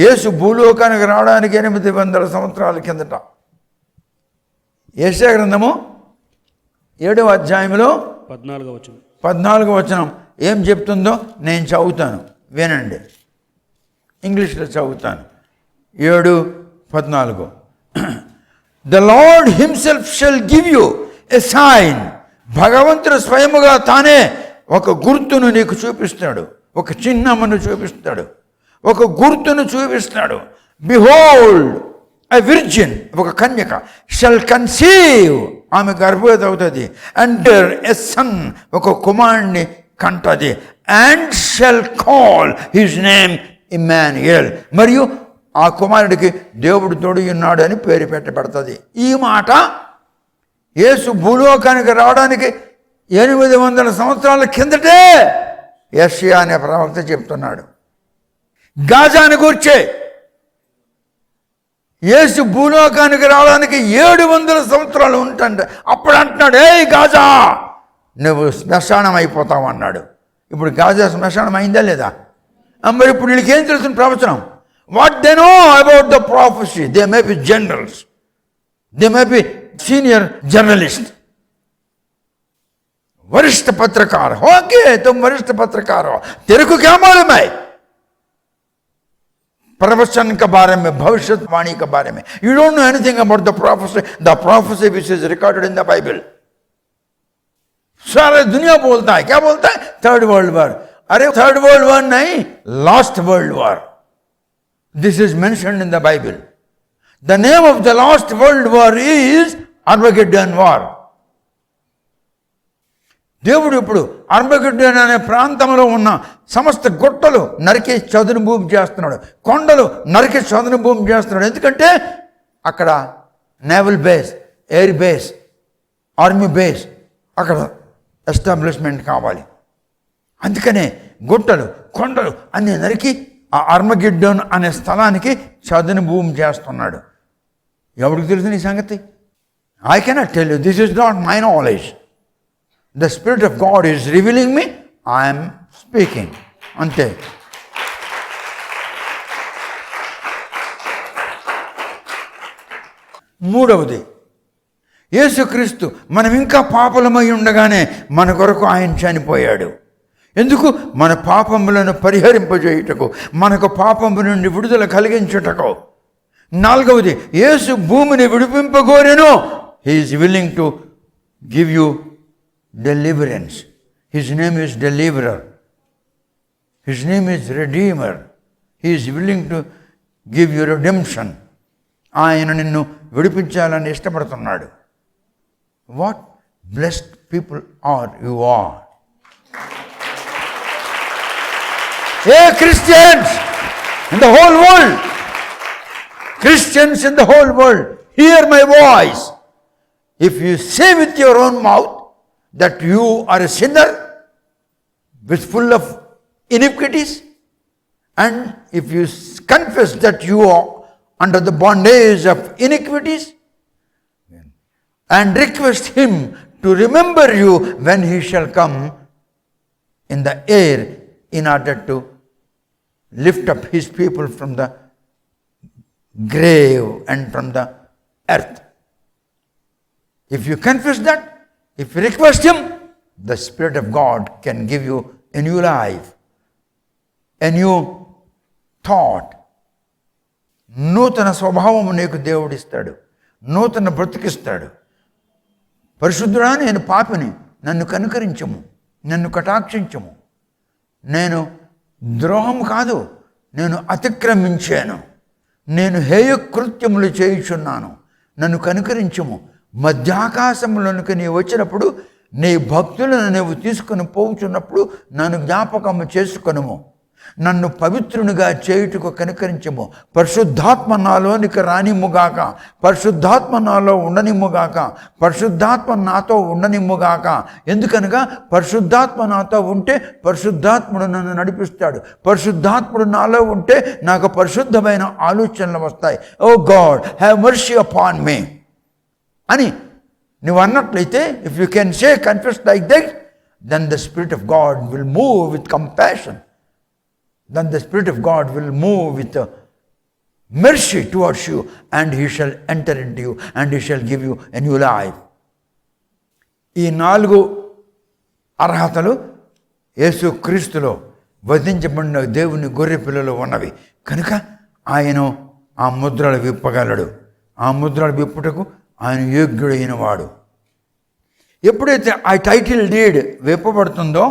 యేసు భూలోకానికి రావడానికి 800 సంవత్సరాల కిందట. యెషయా గ్రంథము 7వ అధ్యాయంలో 14వ వచనం ఏం చెప్తుందో నేను చదువుతాను, వినండి. ఇంగ్లీష్లో చదువుతాను. 7, 14. The Lord himself shall give you a sign. భగవంతుడు స్వయముగా తానే ఒక గుర్తును నీకు చూపిస్తాడు, ఒక చిహ్నమును చూపిస్తాడు, ఒక గుర్తును చూపిస్తాడు. బిహోల్డ్ ఎ విర్జిన్, ఒక కన్యక, షల్ కన్సీవ్, ఆమె గర్భవతి అవుతుంది. అండర్ ఎ సన్, ఒక కుమారుణ్ణి కంటది. And shall call his name Immanuel, మరియు ఆ కుమారుడికి దేవుడు తోడు ఉన్నాడు అని పేరు పెట్టబడుతుంది. ఈ మాట యేసు భూలోకానికి రావడానికి 800 సంవత్సరాల కిందటే యెషయా అనే ప్రవక్త చెప్తున్నాడు. గాజాని గూర్చే యేసు భూలోకానికి రావడానికి 700 సంవత్సరాలు ఉంటుంటే అప్పుడు అంటున్నాడు, ఏ గాజా నువ్వు శ్మశానం అయిపోతావు అన్నాడు. ఇప్పుడు గాజా శ్మశానం అయిందా లేదా? మరి ఇప్పుడు వీళ్ళకేం తెలుస్తుంది ప్రవచనం? What they know about the prophecy, they may be generals, they may be senior journalist, वरिष्ठ पत्रकार. ओके, तुम वरिष्ठ पत्रकार हो, तेरे को क्या मालूम है प्रवचन के बारे में, भविष्यवाणी के बारे में? You don't know anything about the prophecy which is recorded in the Bible. सारे दुनिया बोलता है, क्या बोलता है? Third world war. अरे थर्ड वर्ल्ड वॉर नहीं, last world war. This is mentioned in the Bible. The name of the last world war is Armageddon war. దేవుడు ఇప్పుడు అర్మగెడ్డోన్ అనే ప్రాంతంలో ఉన్న సమస్త గుట్టలు నరికి చదును భూమి చేస్తున్నాడు, కొండలు నరికి చదును భూమి చేస్తున్నాడు. ఎందుకంటే అక్కడ naval base, air base, army base అక్కడ ఎస్టాబ్లిష్మెంట్ కావాలి. అందుకనే గుట్టలు కొండలు అన్నీ నరికి ఆ అర్మగెడ్డోన్ అనే స్థలానికి చదును భూమి చేస్తున్నాడు. ఎవరికి తెలుసు ఈ సంగతి? I cannot tell you, this is not my knowledge. The spirit of God is revealing me, I'm speaking, అంతే. మూడవది, యేసుక్రీస్తు మనం ఇంకా పాపలమై ఉండగానే మన కొరకు ఆయన చనిపోయాడు. ఎందుకు? మన పాపములను పరిహరింపజేయుటకు, మనకు పాపము నుండి విడుదల కలిగించుటకు. నాలుగవది, యేసు భూమిని విడిపింపగోరెను. He is willing to give you deliverance. His name is deliverer, his name is redeemer. He is willing to give you redemption. ఆయన నిన్ను విడిపించాలని ఇష్టపడుతున్నాడు. What blessed people are you are. Hey Christians in the whole world, Christians in the whole world, hear my voice. If you say with your own mouth that you are a sinner with full of iniquities, and if you confess that you are under the bondage of iniquities, and request him to remember you when he shall come in the air in order to lift up his people from the grave and from the earth. If you confess that, if you request him, the Spirit of God can give you a new life, a new thought. నూతన స్వభావము నీకు దేవుడిస్తాడు, నూతన బ్రతికిస్తాడు. పరిశుద్ధుడా, నేను పాపిని, నన్ను కనుకరించము, నన్ను కటాక్షించము. నేను ద్రోహం కాదు, నేను అతిక్రమించాను, నేను హేయకృత్యములు చేయుచున్నాను, నన్ను కనుకరించము. మధ్యాకాశంలోనికి నీవు వచ్చినప్పుడు, నీ భక్తులను నీవు తీసుకుని పోవుచున్నప్పుడు నన్ను జ్ఞాపకము చేసుకొనుము. నన్ను పవిత్రునిగా చేయుటకు కనుకరించము. పరిశుద్ధాత్మ నాలోనికి రానిమ్ముగాక, పరిశుద్ధాత్మ నాలో ఉండనిమ్ముగాక, పరిశుద్ధాత్మ నాతో ఉండనిమ్ముగాక. ఎందుకనగా పరిశుద్ధాత్మ నాతో ఉంటే పరిశుద్ధాత్ముడు నన్ను నడిపిస్తాడు. పరిశుద్ధాత్ముడు నాలో ఉంటే నాకు పరిశుద్ధమైన ఆలోచనలు వస్తాయి. O God, have mercy upon me అని నువ్వు అన్నట్లయితే, if you can say, confess like that, then the spirit of God will move with compassion. Then the Spirit of God will move with mercy towards you, and he shall enter into you, and he shall give you a new life. ఈ 4 అర్హతలు యేసు క్రీస్తులో వధించబడిన దేవుని గొర్రె పిల్లలు ఉన్నవి కనుక ఆ ముద్రలు విప్పగలడు. ఆ ముద్రలు విప్పుటకు ఆయన యోగ్యుడైన వాడు. ఎప్పుడైతే ఆ టైటిల్ డీడ్ విప్పబడుతుందో,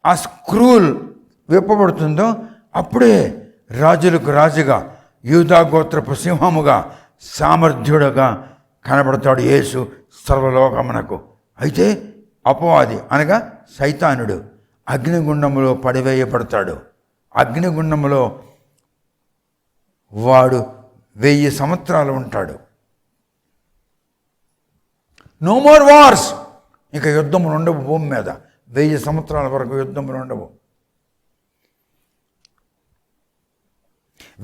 ఆ స్క్రూల్ విప్పబడుతుందో, అప్పుడే రాజులకు రాజుగా, యూదా గోత్రపు సింహముగా, సామర్థ్యుడుగా కనబడతాడు యేసు సర్వలోకమునకు. అయితే అపవాది అనగా సైతానుడు అగ్నిగుండములో పడివేయబడతాడు. అగ్నిగుండములో వాడు 1000 సంవత్సరాలు ఉంటాడు. No more wars. ఇక యుద్ధములు ఉండవు భూమి మీద. 1000 సంవత్సరాల వరకు యుద్ధములు ఉండవు.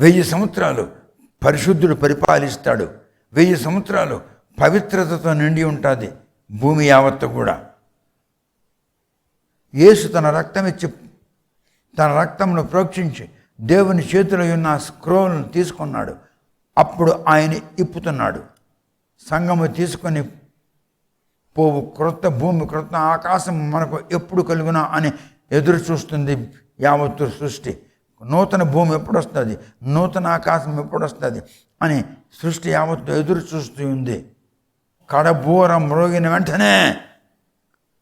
1000 సంవత్సరాలు పరిశుద్ధుడు పరిపాలిస్తాడు. 1000 సంవత్సరాలు పవిత్రతతో నిండి ఉంటుంది భూమి యావత్తు కూడా. యేసు తన రక్తం ఇచ్చి, తన రక్తమును ప్రోక్షించి దేవుని చేతిలో ఉన్న స్క్రోల్ను తీసుకున్నాడు. అప్పుడు ఆయన ఇప్పుతున్నాడు. సంఘము తీసుకొని పోవు క్రొత్త భూమి, క్రొత్త ఆకాశం మనకు ఎప్పుడు కలుగునా అని ఎదురు చూస్తుంది యావత్తు సృష్టి. నూతన భూమి ఎప్పుడు వస్తుంది, నూతన ఆకాశం ఎప్పుడు వస్తుంది అని సృష్టి యావత్తు ఎదురు చూస్తూ ఉంది. కడబూర మ్రోగిన వెంటనే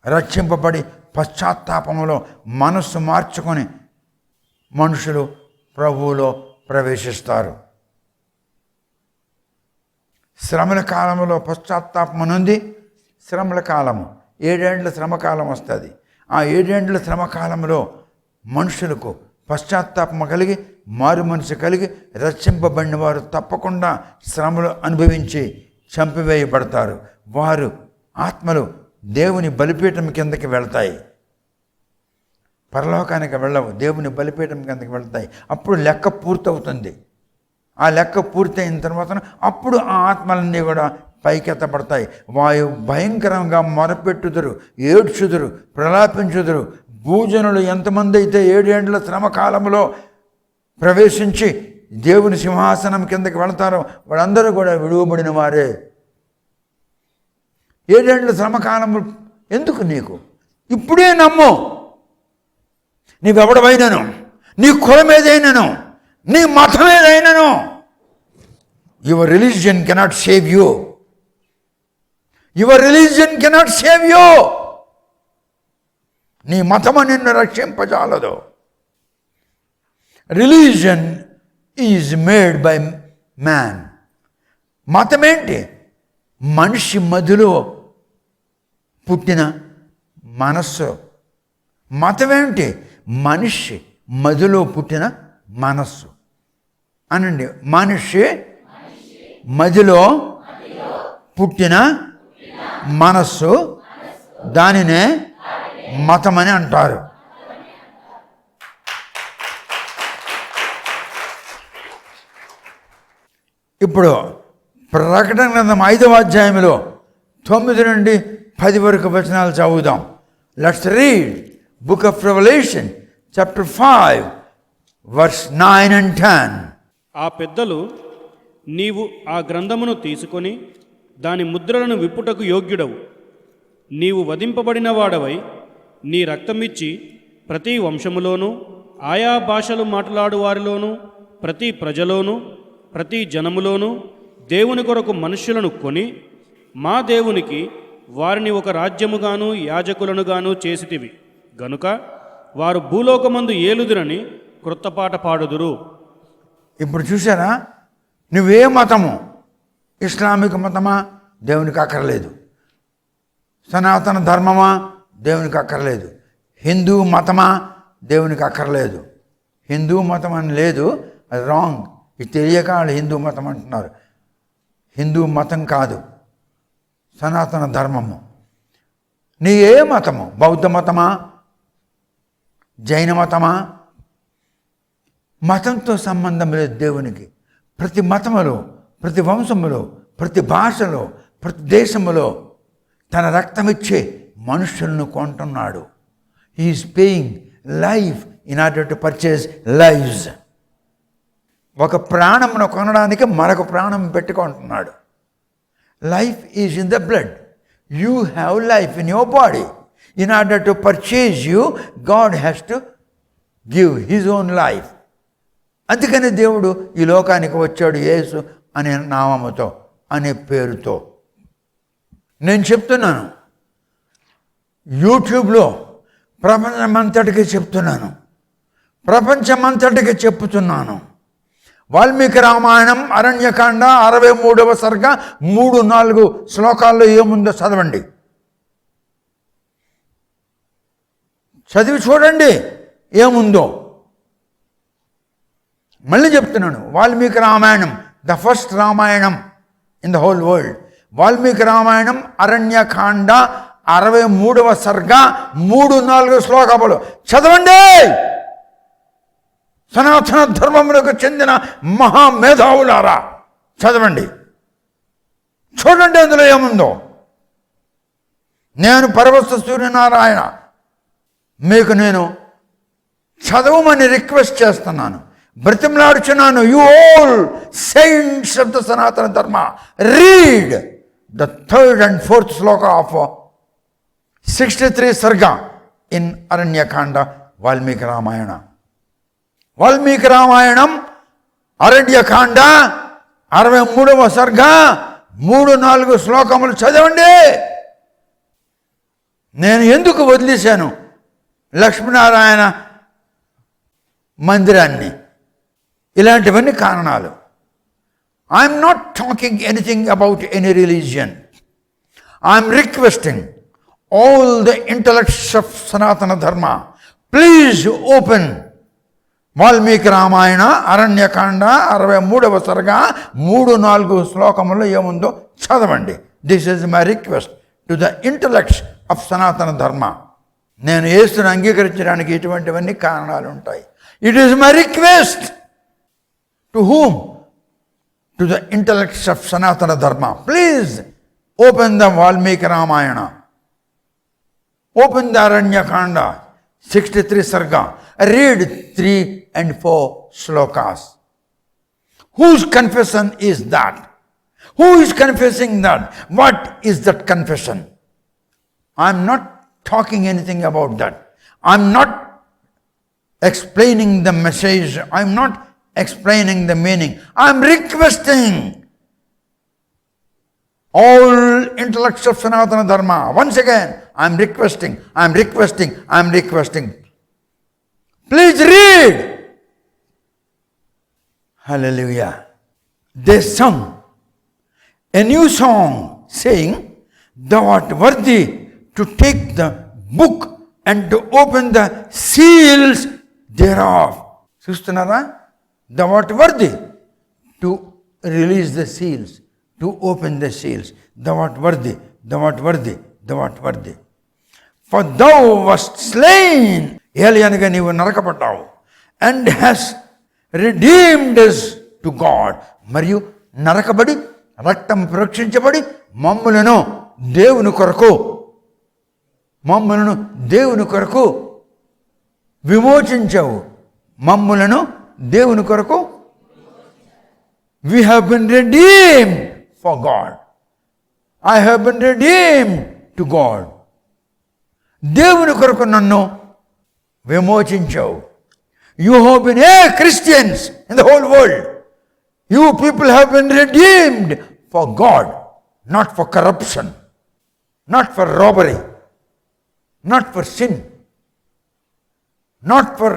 రక్షింపబడి పశ్చాత్తాపంలో మనస్సు మార్చుకొని మనుషులు ప్రభువులో ప్రవేశిస్తారు. శ్రమల కాలంలో పశ్చాత్తాపం నుండి శ్రమల కాలము, 7 ఏండ్ల శ్రమకాలం వస్తుంది. ఆ 7 ఏండ్ల శ్రమకాలంలో మనుషులకు పశ్చాత్తాపం కలిగి, మారు మనసు కలిగి రక్షింపబడిన వారు తప్పకుండా శ్రమలు అనుభవించి చంపివేయబడతారు. వారు ఆత్మలు దేవుని బలిపీఠం కిందకి వెళ్తాయి. పరలోకానికి వెళ్ళవు, దేవుని బలిపీఠం కిందకి వెళ్తాయి. అప్పుడు లెక్క పూర్తవుతుంది. ఆ లెక్క పూర్తయిన తర్వాత అప్పుడు ఆ ఆత్మలన్నీ కూడా పైకెత్తబడతాయి. వాయు భయంకరంగా మొరపెట్టుదురు, ఏడ్చుదురు, ప్రలాపించుదురు. భూజనులు ఎంతమంది అయితే 7 ఏండ్ల శ్రమ కాలంలో ప్రవేశించి దేవుని సింహాసనం కిందకి వెళతారో వాళ్ళందరూ కూడా విడువబడిన వారే. 7 ఏండ్ల శ్రమకాలము ఎందుకు నీకు? ఇప్పుడే నమ్ము. నీవెవడవైనను, నీ కులం ఏదైనాను, నీ మతం ఏదైనాను, your religion cannot save you. Your religion cannot save you. నీ మతము నిన్ను రక్షింపజాలదు. Religion is made by man. మతం ఏంటి? మనిషి మదిలో పుట్టిన మనస్సు. మతం ఏంటి? మనిషి మదిలో పుట్టిన మనస్సు అనండి. మనిషి మదిలో పుట్టిన మనస్సు, దానినే మతమని అంటారు. ఇప్పుడు ప్రకటన గ్రంథం 5వ అధ్యాయంలో 9 నుండి 10 వరకు వచనాలు చదువుదాం. Let's read book of Revelation chapter 5 verse 9 and 10. ఆ పెద్దలు, నీవు ఆ గ్రంథమును తీసుకొని దాని ముద్రలను విప్పుటకు యోగ్యుడవు. నీవు వధింపబడిన వాడవై నీ రక్తమిచ్చి ప్రతి వంశములోనూ, ఆయా భాషలు మాట్లాడు వారిలోనూ, ప్రతి ప్రజలోనూ, ప్రతి జనములోనూ దేవుని కొరకు మనుష్యులను కొని మా దేవునికి వారిని ఒక రాజ్యముగాను యాజకులనుగాను చేసితివి గనుక వారు భూలోకమందు ఏలుదురని క్రొత్త పాట పాడుదురు. ఇప్పుడు చూసారా? నువ్వే మతము, ఇస్లామిక్ మతమా? దేవునికి అక్కర్లేదు. సనాతన ధర్మమా? దేవునికి అక్కర్లేదు. హిందూ మతమా? దేవునికి అక్కర్లేదు. హిందూ మతం అని లేదు, అది రాంగ్. ఇది తెలియక వాళ్ళు హిందూ మతం అంటున్నారు. హిందూ మతం కాదు, సనాతన ధర్మము. నీ ఏ మతము? బౌద్ధ మతమా? జైన మతమా? మతంతో సంబంధం లేదు దేవునికి. ప్రతి మతములో, ప్రతి వంశములో, ప్రతి భాషలో, ప్రతి దేశములో తన రక్తమిచ్చే మనుషులను కొంటున్నాడు. He is paying life in order to purchase lives. ఒక ప్రాణమును కొనడానికి మరొక ప్రాణం పెట్టుకుంటున్నాడు. Life is in the blood. You have life in your body. In order to purchase you, God has to give his own life. అందుకని దేవుడు ఈ లోకానికి వచ్చాడు యేసు అనే నామముతో, అనే పేరుతో. నేను చెప్తున్నాను, యూట్యూబ్లో ప్రపంచమంతటికి చెప్తున్నాను, ప్రపంచమంతటికి చెప్తున్నాను. వాల్మీకి రామాయణం అరణ్యకాండ 63వ సర్గ 3-4 శ్లోకాల్లో ఏముందో చదవండి, చదివి చూడండి ఏముందో. మళ్ళీ చెప్తున్నాను, Valmiki Ramayanam, the first Ramayanam in the whole world. Valmiki Ramayanam Aranyakanda 63వ సర్గ 3-4 శ్లోకాలు చదవండి. సనాతన ధర్మములకు చెందిన మహామేధావులారా చదవండి, చూడండి అందులో ఏముందో. నేను పరవశ సూర్యనారాయణ మీకు నేను చదవమని రిక్వెస్ట్ చేస్తున్నాను, బ్రతిమలాడుచున్నాను. You all saints of the Sanatana Dharma, read the 3rd and 4th shloka of 63 sarga in Aranyakanda Valmiki Ramayana. Valmiki Ramayanam Aranyakanda 63వ సర్గ 3-4 శ్లోకములు చదవండి. నేను ఎందుకు వదిలేశాను లక్ష్మీనారాయణ మందిరాన్ని, ఇలాంటివన్నీ కారణాలు. I'm not talking anything about any religion. I'm requesting all the intellects of Sanatana Dharma, please open Valmiki Ramayana Aranyakanda 63వ సర్గ 3-4 శ్లోకములో ఏముందో చదవండి. This is my request to the intellects of Sanatana Dharma. నేను యేసుని అంగీకరించడానికి ఇటువంటివన్నీ కారణాలు ఉంటాయి. It is my request to whom? To the intellects of Sanatana Dharma. Please open the Valmiki Ramayana, open the Aranyakanda 63 sarga, read 3 and 4 slokas. Whose confession is that? Who is confessing that? What is that confession? I am not talking anything about that. I am not explaining the message. I am not explaining the meaning. I am requesting all intellects of Sanatana Dharma. Once again, I am requesting. Please read. Hallelujah. They sung a new song saying, thou art worthy to take the book and to open the seals thereof. Sustunara? Thou art worthy to release the seals, to open the seals. Thou art worthy, thou art worthy, thou art worthy. For thou wast slain, ఏలియనగా నీవు నరకపడ్డావు, and has redeemed us to God. మరియు నరకబడి రక్తం ప్రోక్షించబడి మమ్ములను దేవుని కొరకు విమోచించావు. మమ్ములను దేవుని కొరకు, we have been redeemed for God. I have been redeemed to God. దేవుని కొరకు నన్ను విమోచించావు. You have been Christians in the whole world. You people have been redeemed for God, not for corruption, not for robbery, not for sin, not for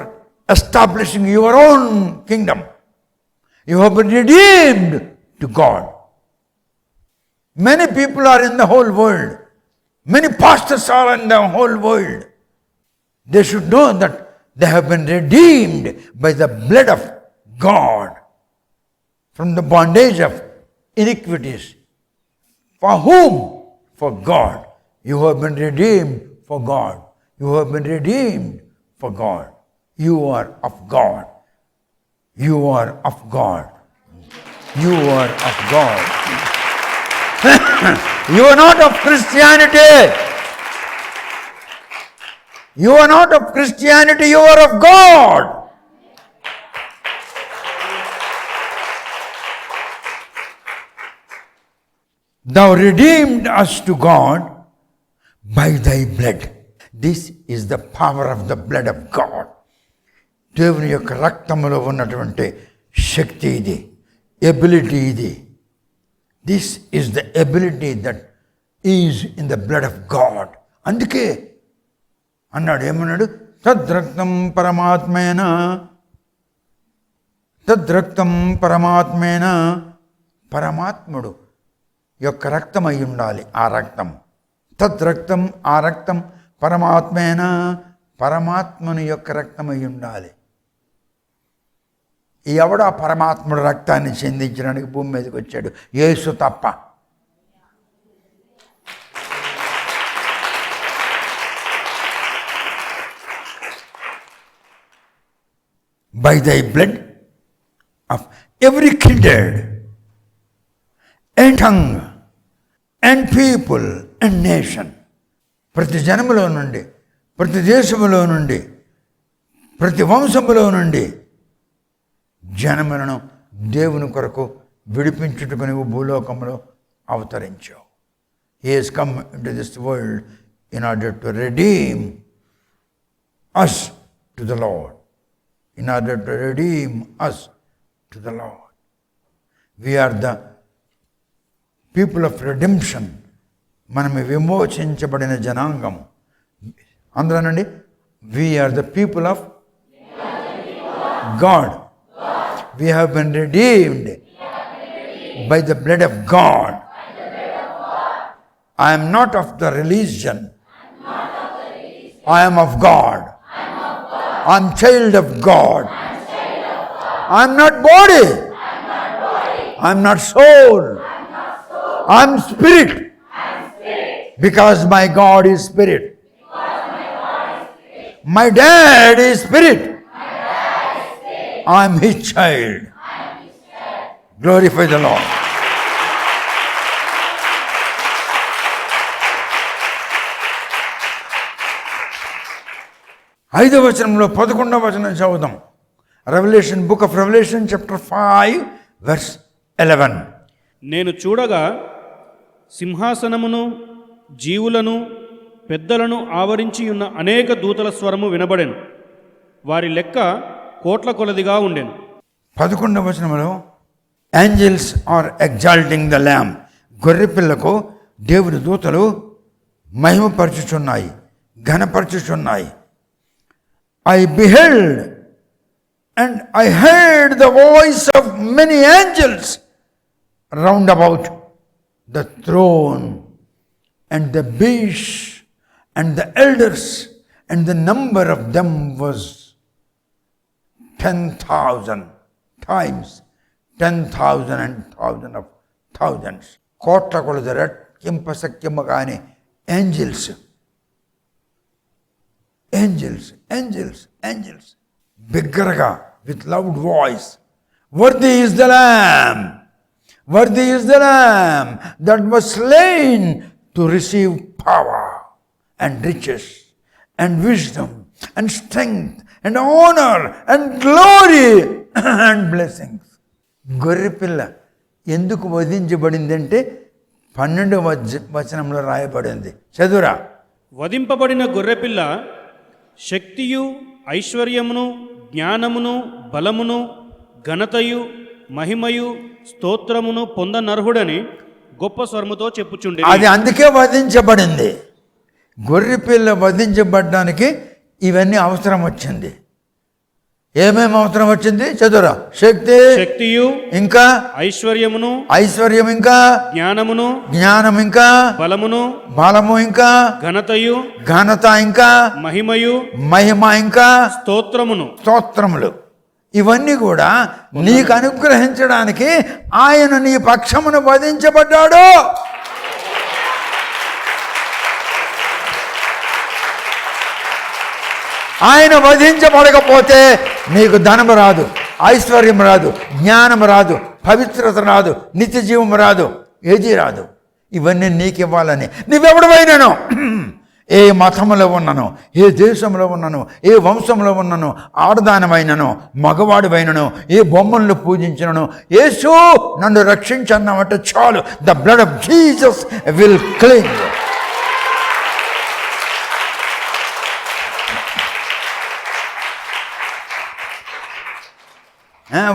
establishing your own kingdom. You have been redeemed to God. Many people are in the whole world. Many pastors are in the whole world. They should know that they have been redeemed by the blood of God from the bondage of iniquities. For whom? For God. You have been redeemed for God. You have been redeemed for God. You are of God. You are of God. You are of God. You are not of Christianity. You are not of Christianity, you are of God. Thou redeemed us to God by thy blood. This is the power of the blood of God. దేవుని యొక్క రక్తంలో ఉన్నటువంటి శక్తి ఇది, ability ఇది. This is the ability that is in the blood of God. అందుకే అన్నాడు, ఏమన్నాడు? తద్రక్తం పరమాత్మేన, తద్రక్తం పరమాత్మేన. పరమాత్ముడు యొక్క రక్తం అయి ఉండాలి ఆ రక్తం. తద్రక్తం, ఆ రక్తం పరమాత్మేన, పరమాత్మని యొక్క రక్తం అయి ఉండాలి. ఎవడు ఆ పరమాత్ముడు రక్తాన్ని చెందించడానికి భూమి మీదకి వచ్చాడు? యేసు తప్ప. By thy blood of every kindred and tongue and people and nation. ప్రతి జనములో నుండి, ప్రతి దేశములో నుండి, ప్రతి వంశములో నుండి జనములను దేవుని కొరకు విడిపించుటకు నువ్వు భూలోకంలో అవతరించావు. He has come into this world in order to redeem us to the Lord. In order to redeem us to the Lord. We are the people of redemption. మనము విమోచించబడిన జనాంగము. అందరనండి, we are the people of God. We have been redeemed by the blood of God. I am not of the religion. I am of God. I'm child of God. I'm not body. I'm not soul. I'm spirit. Because my God is spirit. My dad is spirit. I'm his child. Glorify the Lord. ఐదవ వచనంలో 11వ వచనం చదువుదాం. Revolution, book of Revelation chapter 5 verse 11. నేను చూడగా సింహాసనమును, జీవులను, పెద్దలను ఆవరించి ఉన్న అనేక దూతల స్వరము వినబడెను. వారి లెక్క కోట్ల కొలదిగా ఉండెను. 11వ వచనంలో angels are exalting the lamb. గొర్రెపిల్లకు దేవుని దూతలు మహిమపరచుచున్నాయి, ఘనపరచుచున్నాయి. I beheld and I heard the voice of many angels round about the throne and the beast and the elders, and the number of them was 10,000 times 10,000 and thousand of thousands. కోట్ల కొలది రెట్టింపశక్యము కాని angels, angels, angels, angels, బిగ్గరగా with loud voice, worthy is the lamb, worthy is the lamb that was slain to receive power and riches and wisdom and strength and honor and glory and blessings. గొర్రెపిల్ల ఎందుకు వధించబడిందంటే 12వ వచనంలో రాయబడింది. చదువురా. వధింపబడిన గొర్రెపిల్ల శక్తియు, ఐశ్వర్యమును, జ్ఞానమును, బలమును, ఘనతయు, మహిమయు, స్తోత్రమును పొందనర్హుడని గొప్ప స్వరముతో చెప్పుచుండే. అది అందుకే వధించబడింది. గొర్రెపిల్ల వధించబడడానికి ఇవన్నీ అవసరం వచ్చింది. ఏమేమి అవసరం వచ్చింది? చదువురా. శక్తియు, ఇంకా ఐశ్వర్యమును, ఐశ్వర్యం, ఇంకా జ్ఞానమును, జ్ఞానం, ఇంకా బలమును, బలము, ఇంకా ఘనతయు, ఘనత, ఇంకా మహిమయు, మహిమ, ఇంకా స్తోత్రములు. ఇవన్నీ కూడా నీకు అనుగ్రహించడానికి ఆయన నీ పక్షమును వధించబడ్డాడు. ఆయన వధించబడకపోతే నీకు ధనము రాదు, ఐశ్వర్యం రాదు, జ్ఞానం రాదు, పవిత్రత రాదు, నిత్య జీవం రాదు, ఏది రాదు. ఇవన్నీ నీకు ఇవ్వాలని నువ్వెవడవైనాను, ఏ మతంలో ఉన్నాను, ఏ దేశంలో ఉన్నాను, ఏ వంశంలో ఉన్నాను, ఆడదానమైనను, మగవాడివైనను, ఏ బొమ్మలను పూజించినను, యేసు నన్ను రక్షించన్నామంటే చాలు. The blood of Jesus will clean U.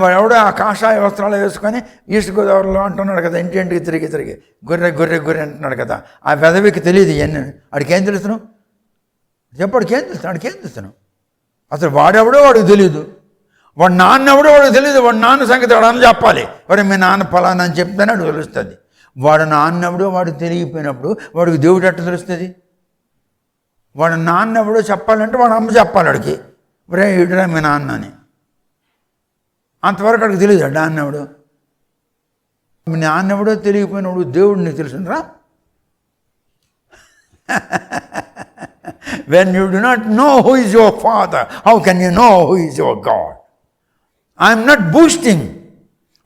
వాడు ఎవడో ఆ కాషాయ వస్త్రాలు వేసుకొని ఈస్ట్ గోదావరిలో అంటున్నాడు కదా, ఇంటింటికి తిరిగి తిరిగి గొర్రె గొర్రె గొర్రె అంటున్నాడు కదా. ఆ వెధవికి తెలియదు ఇవన్నీ. వాడికేం తెలుసును చెప్పు, వాడికేం తెలుసు? వాడికేం తెలుసును? అసలు వాడెవడో వాడికి తెలియదు, వాడు నాన్న ఎవడో వాడికి తెలియదు. వాడు నాన్న సంగతి వాడు అని చెప్పాలి. వాడు మీ నాన్న ఫలానా అని చెప్తేనే వాడు తెలుస్తుంది. వాడు నాన్న ఎవడో వాడికి తెలియకపోయినప్పుడు వాడికి దేవుడు ఎట్ట తెలుస్తుంది? వాడు నాన్న ఎవడో చెప్పాలంటే వాడు అమ్మ చెప్పాలి వాడికి, రే ఇటురా మీ నాన్న అని. అంతవరకు వాడికి తెలియదు నాన్నెవడు. మీ నాన్నెవడో తెలియకపోయినప్పుడు దేవుడిని తెలుసురా? When you do not know who is your father, how can you know who is your God? I am not boasting,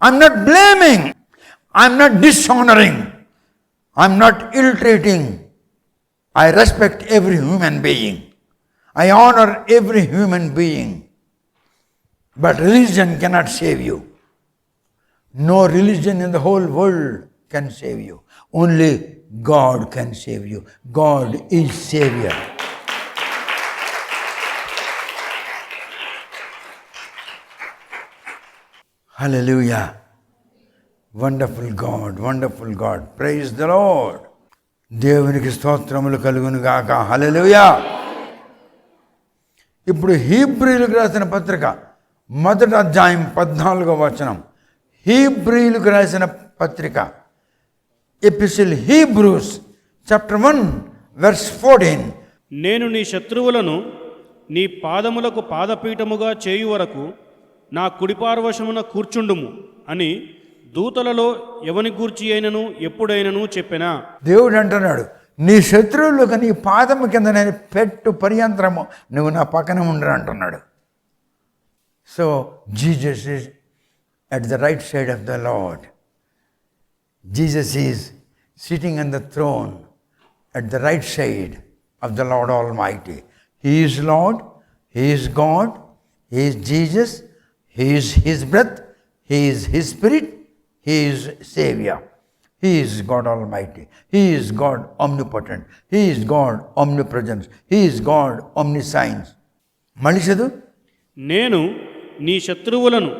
I am not blaming, I am not dishonoring, I am not ill-treating. I respect every human being, I honor every human being. But religion cannot save you. No religion in the whole world can save you. Only God can save you. God is Savior. Hallelujah. Wonderful God, wonderful God. Praise the Lord. దేవునికి స్తోత్రములు కలుగును గాక. హల్లెలూయా. ఇప్పుడు హీబ్రీయులకు రాసిన పత్రిక 1వ అధ్యాయం 14వ వచనం. హీబ్రీయులకు రాసిన పత్రిక, ఎపిసిల్ హీబ్రూస్ చాప్టర్ 1 verse 14. నేను నీ శత్రువులను నీ పాదములకు పాదపీఠముగా చేయు వరకు నా కుడిపార్వశమున కూర్చుండుము అని దూతలలో ఎవని గూర్చి అయినను ఎప్పుడైనను చెప్పెనా. దేవుడు అంటున్నాడు, నీ శత్రువులకు నీ పాదము కింద నేను పెట్టు పర్యంతరము నువ్వు నా పక్కన ఉండరు అంటున్నాడు. So Jesus is at the right side of the Lord. Jesus is sitting on the throne at the right side of the Lord almighty. He is Lord, he is God, he is Jesus, he is his breath, he is his spirit, he is saviour. He is God Almighty. He is God omnipotent. He is God omnipresent. He is God omniscience. మళ్ళీ చదువు. నేను నీ శత్రువులను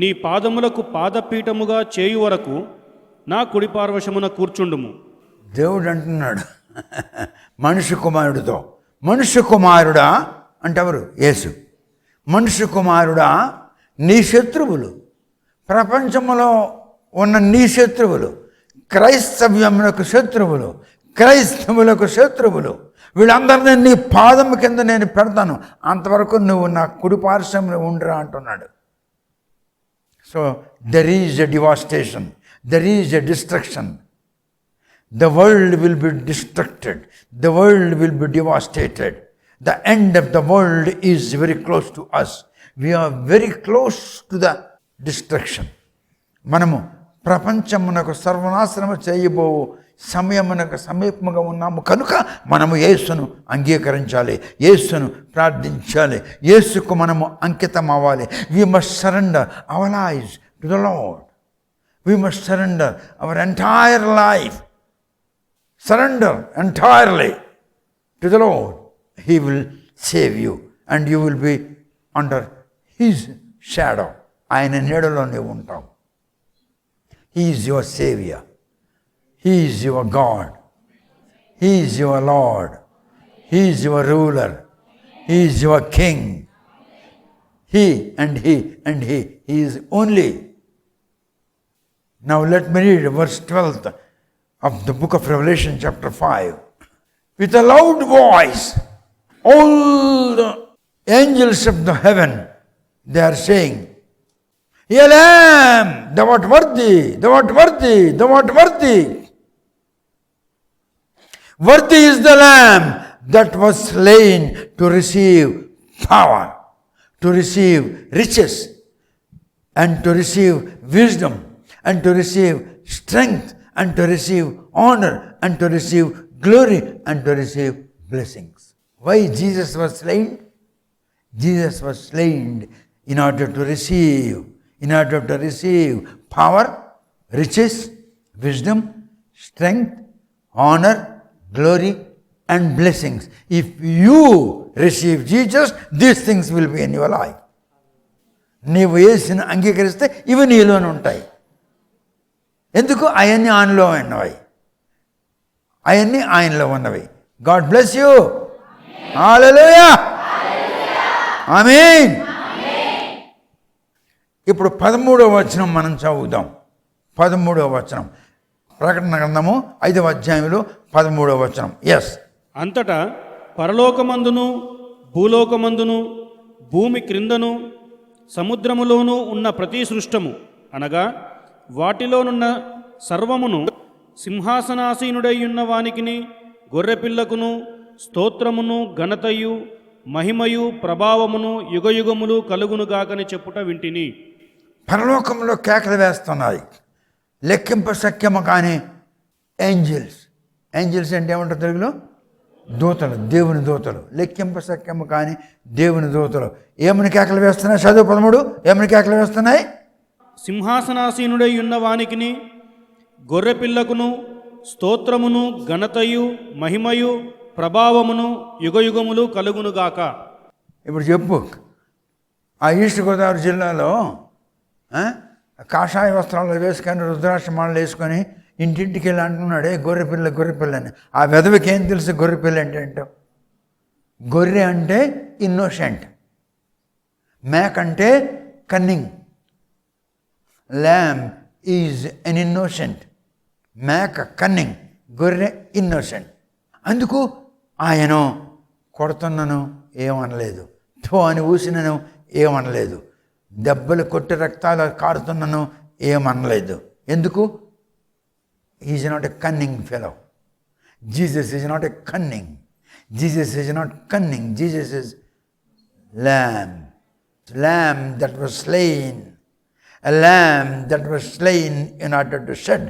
నీ పాదములకు పాదపీఠముగా చేయు వరకు నా కుడిపార్వశమున కూర్చుండుము. దేవుడు అంటున్నాడు మనుష్య కుమారుడితో, మనుష్య కుమారుడా అంటే ఎవరు? యేసు. మనుష్య కుమారుడా, నీ శత్రువులు, ప్రపంచంలో ఉన్న నీ శత్రువులు, క్రైస్తవ్యములకు శత్రువులు, క్రైస్తవులకు శత్రువులు, వీళ్ళందరినీ నీ పాదం కింద నేను పెడతాను, అంతవరకు నువ్వు నా కుడి పార్శ్వంలో ఉండరా అంటున్నాడు. So there is a devastation, there is a destruction. The world will be destructed. The world will be devastated. The end of the world is very close to us. We are very close to the destruction. మనము ప్రపంచమునకు సర్వనాశనము చేయబో సమయమునకు సమీపముగా ఉన్నాము కనుక మనము యేసును అంగీకరించాలి, యేసును ప్రార్థించాలి, యేసుకు మనము అంకితం అవ్వాలి. We must surrender our lives to the Lord. We must surrender our entire life. Surrender entirely to the Lord. He will save you and you will be under His shadow. ఆయన నీడలో నీవు ఉంటావు. He is your Savior. He is your God. He is your Lord. He is your ruler. He is your King. He and He and He. He is only. Now let me read verse 12th of the book of Revelation chapter 5. With a loud voice, all the angels of the heaven, they are saying, "Hail Lamb, thou art worthy, thou art worthy, thou art worthy. Worthy is the Lamb that was slain to receive power, to receive riches, and to receive wisdom, and to receive strength, and to receive honor, and to receive glory, and to receive blessings." Why Jesus was slain? Jesus was slain in order to receive power, riches, wisdom, strength, honor, glory, and blessings. If you receive Jesus, these things will be in your life. నీవు యేసుని అంగీకరిస్తే ఇవి నీలోనే ఉంటాయి. ఎందుకు? అవన్నీ ఆయనలో ఉన్నవి, అవన్నీ ఆయనలో ఉన్నవి. God bless you. Hallelujah. Amen. ఇప్పుడు 13వ వచనం మనం చదువుదాం. 13వ వచనం, ప్రకటన గ్రంథము 5వ అధ్యాయంలో 13వ వచనం. ఎస్. అంతటా పరలోకమందును భూలోకమందును భూమి క్రిందను సముద్రములోనూ ఉన్న ప్రతి సృష్టము అనగా వాటిలోనున్న సర్వమును సింహాసనాసీనుడై ఉన్న వానికిని గొర్రెపిల్లకును స్తోత్రమును ఘనతయు మహిమయు ప్రభావమును యుగయుగములు కలుగునుగాకని చెప్పుట వింటిని. పరలోకంలో కేకలు వేస్తున్నాయి, లెక్కింప సఖ్యము కానీ ఏంజిల్స్. ఏంజిల్స్ అంటే ఏమంటారు తెలుగులో? దూతలు, దేవుని దూతలు. లెక్కింప సఖ్యము కానీ దేవుని దూతలు ఏమని కేకలు వేస్తున్నాయి? చదువు 13. ఏమని కేకలు వేస్తున్నాయి? సింహాసనాసీనుడై ఉన్న వానికిని గొర్రెపిల్లకును స్తోత్రమును ఘనతయు మహిమయు ప్రభావమును యుగయుగములు కలుగునుగాక. ఇప్పుడు చెప్పు, ఆ ఈస్ట్ గోదావరి జిల్లాలో కాషాయ వస్త్రాలు వేసుకొని రుద్రాక్షమాలు వేసుకొని ఇంటింటికి వెళ్ళి అంటున్నాడే గొర్రెపిల్ల గొర్రెపిల్ల అని. ఆ వెధవకి ఏం తెలుసు గొర్రెపిల్ల అంటే ఏంటో? గొర్రె అంటే ఇన్నోసెంట్, మేక అంటే cunning. Lamb is an innocent. మేక కన్నింగ్, గొర్రె ఇన్నోసెంట్. అందుకు ఆయన కొడుతున్నను ఏమనలేదు, థో అని ఊసినను ఏమనలేదు, దెబ్బలు కొట్టి రక్తాలు కారుతున్నను ఏమనలేదు. ఎందుకు? Is not a cunning fellow. Jesus is not a cunning. Jesus is not cunning. Jesus is lamb. Lamb that was slain. A lamb that was slain in order to shed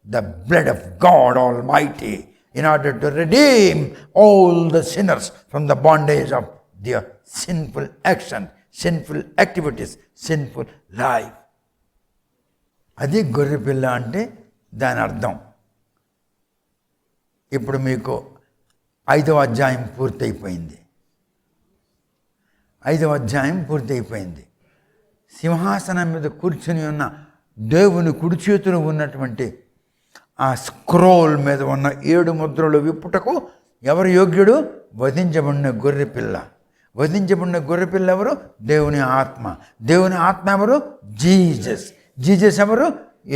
the blood of God Almighty, in order to redeem all the sinners from the bondage of their sinful action, sinful activities, sinful life. అది గొర్రెపిల్ల అంటే దాని అర్థం. ఇప్పుడు మీకు 5వ అధ్యాయం పూర్తయిపోయింది. 5వ అధ్యాయం పూర్తయిపోయింది. సింహాసనం మీద కూర్చుని ఉన్న దేవుని కుడి చేతులు ఉన్నటువంటి ఆ స్క్రోల్ మీద ఉన్న 7 ముద్రలు విప్పుటకు ఎవరు యోగ్యుడు? వధించబడిన గొర్రెపిల్ల. వధించబడిన గొర్రెపిల్ల ఎవరు? దేవుని ఆత్మ. దేవుని ఆత్మ ఎవరు? జీసస్. జీసస్ ఎవరు?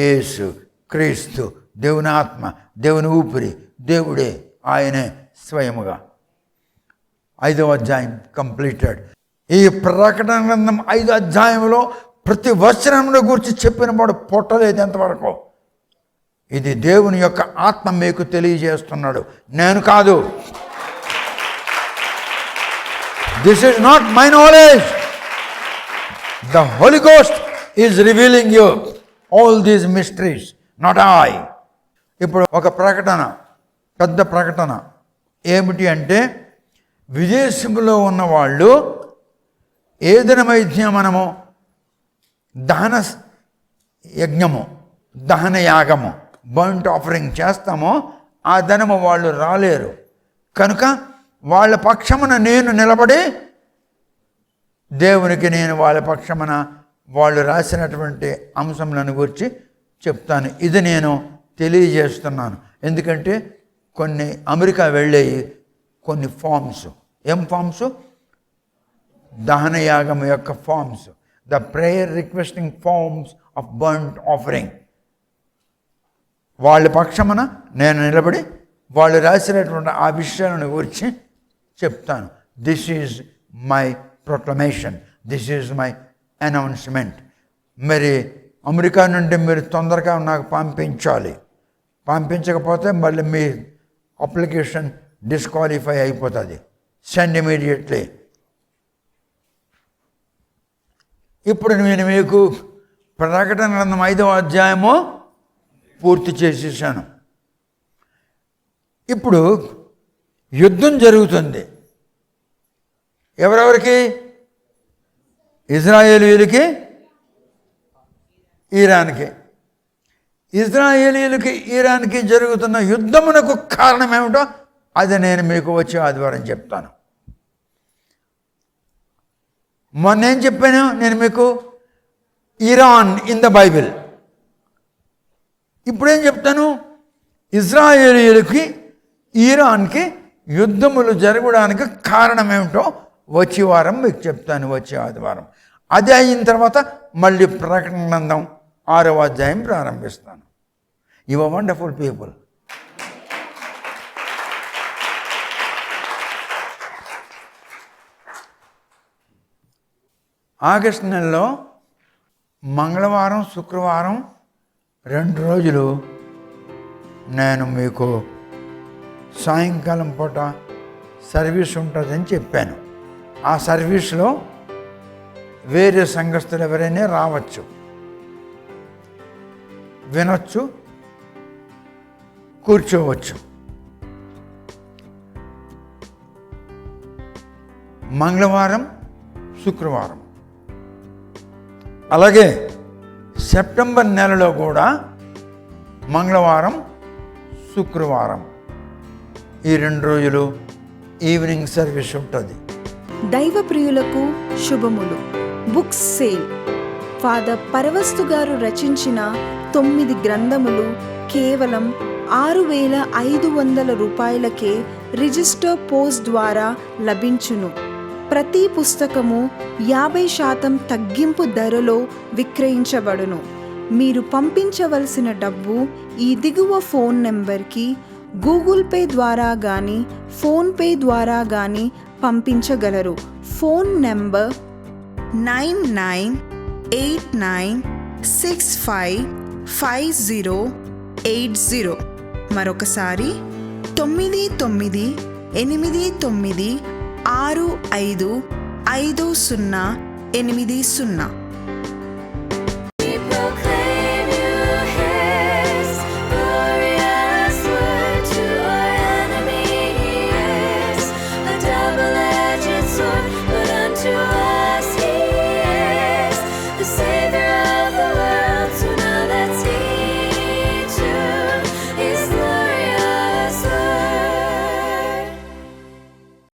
యేసు క్రీస్తు. దేవుని ఆత్మ, దేవుని ఊపిరి, దేవుడే, ఆయనే స్వయముగా. 5వ అధ్యాయం కంప్లీటెడ్. ఈ ప్రకటన గ్రంథం 5వ అధ్యాయంలో ప్రతి వచనంలో గురించి చెప్పిన వాడు పొట్టలేదు ఎంతవరకు. ఇది దేవుని యొక్క ఆత్మ మీకు తెలియజేస్తున్నాడు, నేను కాదు. This is not my knowledge. The Holy Ghost is revealing you all these mysteries, not I. ఇప్పుడు ఒక ప్రకటన, పెద్ద ప్రకటన ఏమిటి అంటే, విదేశంలో ఉన్నవాళ్ళు ఏ దినమైతే మనము దహన యజ్ఞము, దహన యాగము, బర్ంట్ ఆఫరింగ్ చేస్తామో ఆ దినము వాళ్ళు రాలేరు. కనుక వాళ్ళ పక్షమున నేను నిలబడి దేవునికి నేను వాళ్ళ పక్షమున వాళ్ళు రాసినటువంటి అంశములను గురించి చెప్తాను. ఇది నేను తెలియజేస్తున్నాను. ఎందుకంటే కొన్ని అమెరికా వెళ్ళే కొన్ని ఫామ్స్, ఏం ఫామ్స్? దహనయాగం యొక్క forms, the prayer requesting forms of burnt offering. వాళ్ళ పక్షమున నేను నిలబడి వాళ్ళు రాసినటువంటి ఆ విషయాలను గురించి చెప్తాను. This is my proclamation, this is my announcement. మరి అమెరికా నుండి మీరు తొందరగా నాకు పంపించాలి. పంపించకపోతే మళ్ళీ మీ అప్లికేషన్ డిస్క్వాలిఫై అయిపోతుంది. Send immediately. ఇప్పుడు నేను మీకు ప్రకటన గ్రంథం 5వ అధ్యాయము పూర్తి చేసేసాను. ఇప్పుడు యుద్ధం జరుగుతుంది. ఎవరెవరికి? ఇజ్రాయేలీయులకి, ఇరాన్కి. ఇజ్రాయేలీయులకి, ఇరాన్కి జరుగుతున్న యుద్ధమునకు కారణం ఏమిటో అది నేను మీకు వచ్చే ఆదివారం చెప్తాను. మొన్న ఏం చెప్పాను నేను మీకు? Iran in the Bible. ఇప్పుడేం చెప్తాను, ఇజ్రాయేలీయులకి ఇరాన్కి యుద్ధములు జరగడానికి కారణం ఏమిటో వచ్చే వారం మీకు చెప్తాను, వచ్చే ఆదివారం. అది అయిన తర్వాత మళ్ళీ ప్రకటన గ్రంథం 6వ అధ్యాయం ప్రారంభిస్తాను. You are wonderful people. August నెలలో మంగళవారం, శుక్రవారం 2 రోజులు నేను మీకు సాయంకాలం పూట సర్వీస్ ఉంటుందని చెప్పాను. ఆ సర్వీస్లో వేరే సంఘస్థులు ఎవరైనా రావచ్చు, వినొచ్చు, కూర్చోవచ్చు. మంగళవారం, శుక్రవారం. అలాగే సెప్టెంబర్ నెలలో కూడా మంగళవారం, శుక్రవారం ఈ 2 రోజులు ఈవినింగ్ సర్వీస్ ఉంటుంది. దైవ ప్రియులకు శుభములు. Books sale. ఫాదర్ పరవస్తు గారు రచించిన 9 గ్రంథములు కేవలం 6,500 రూపాయలకే రిజిస్టర్ పోస్ట్ ద్వారా లభించును. ప్రతి పుస్తకము 50% తగ్గింపు ధరలో విక్రయించబడును. మీరు పంపించవలసిన డబ్బు ఈ దిగువ ఫోన్ నెంబర్కి గూగుల్ పే ద్వారా కానీ ఫోన్పే ద్వారా కానీ పంపించగలరు. Phone number 9989655080. మరొకసారి 9989655080.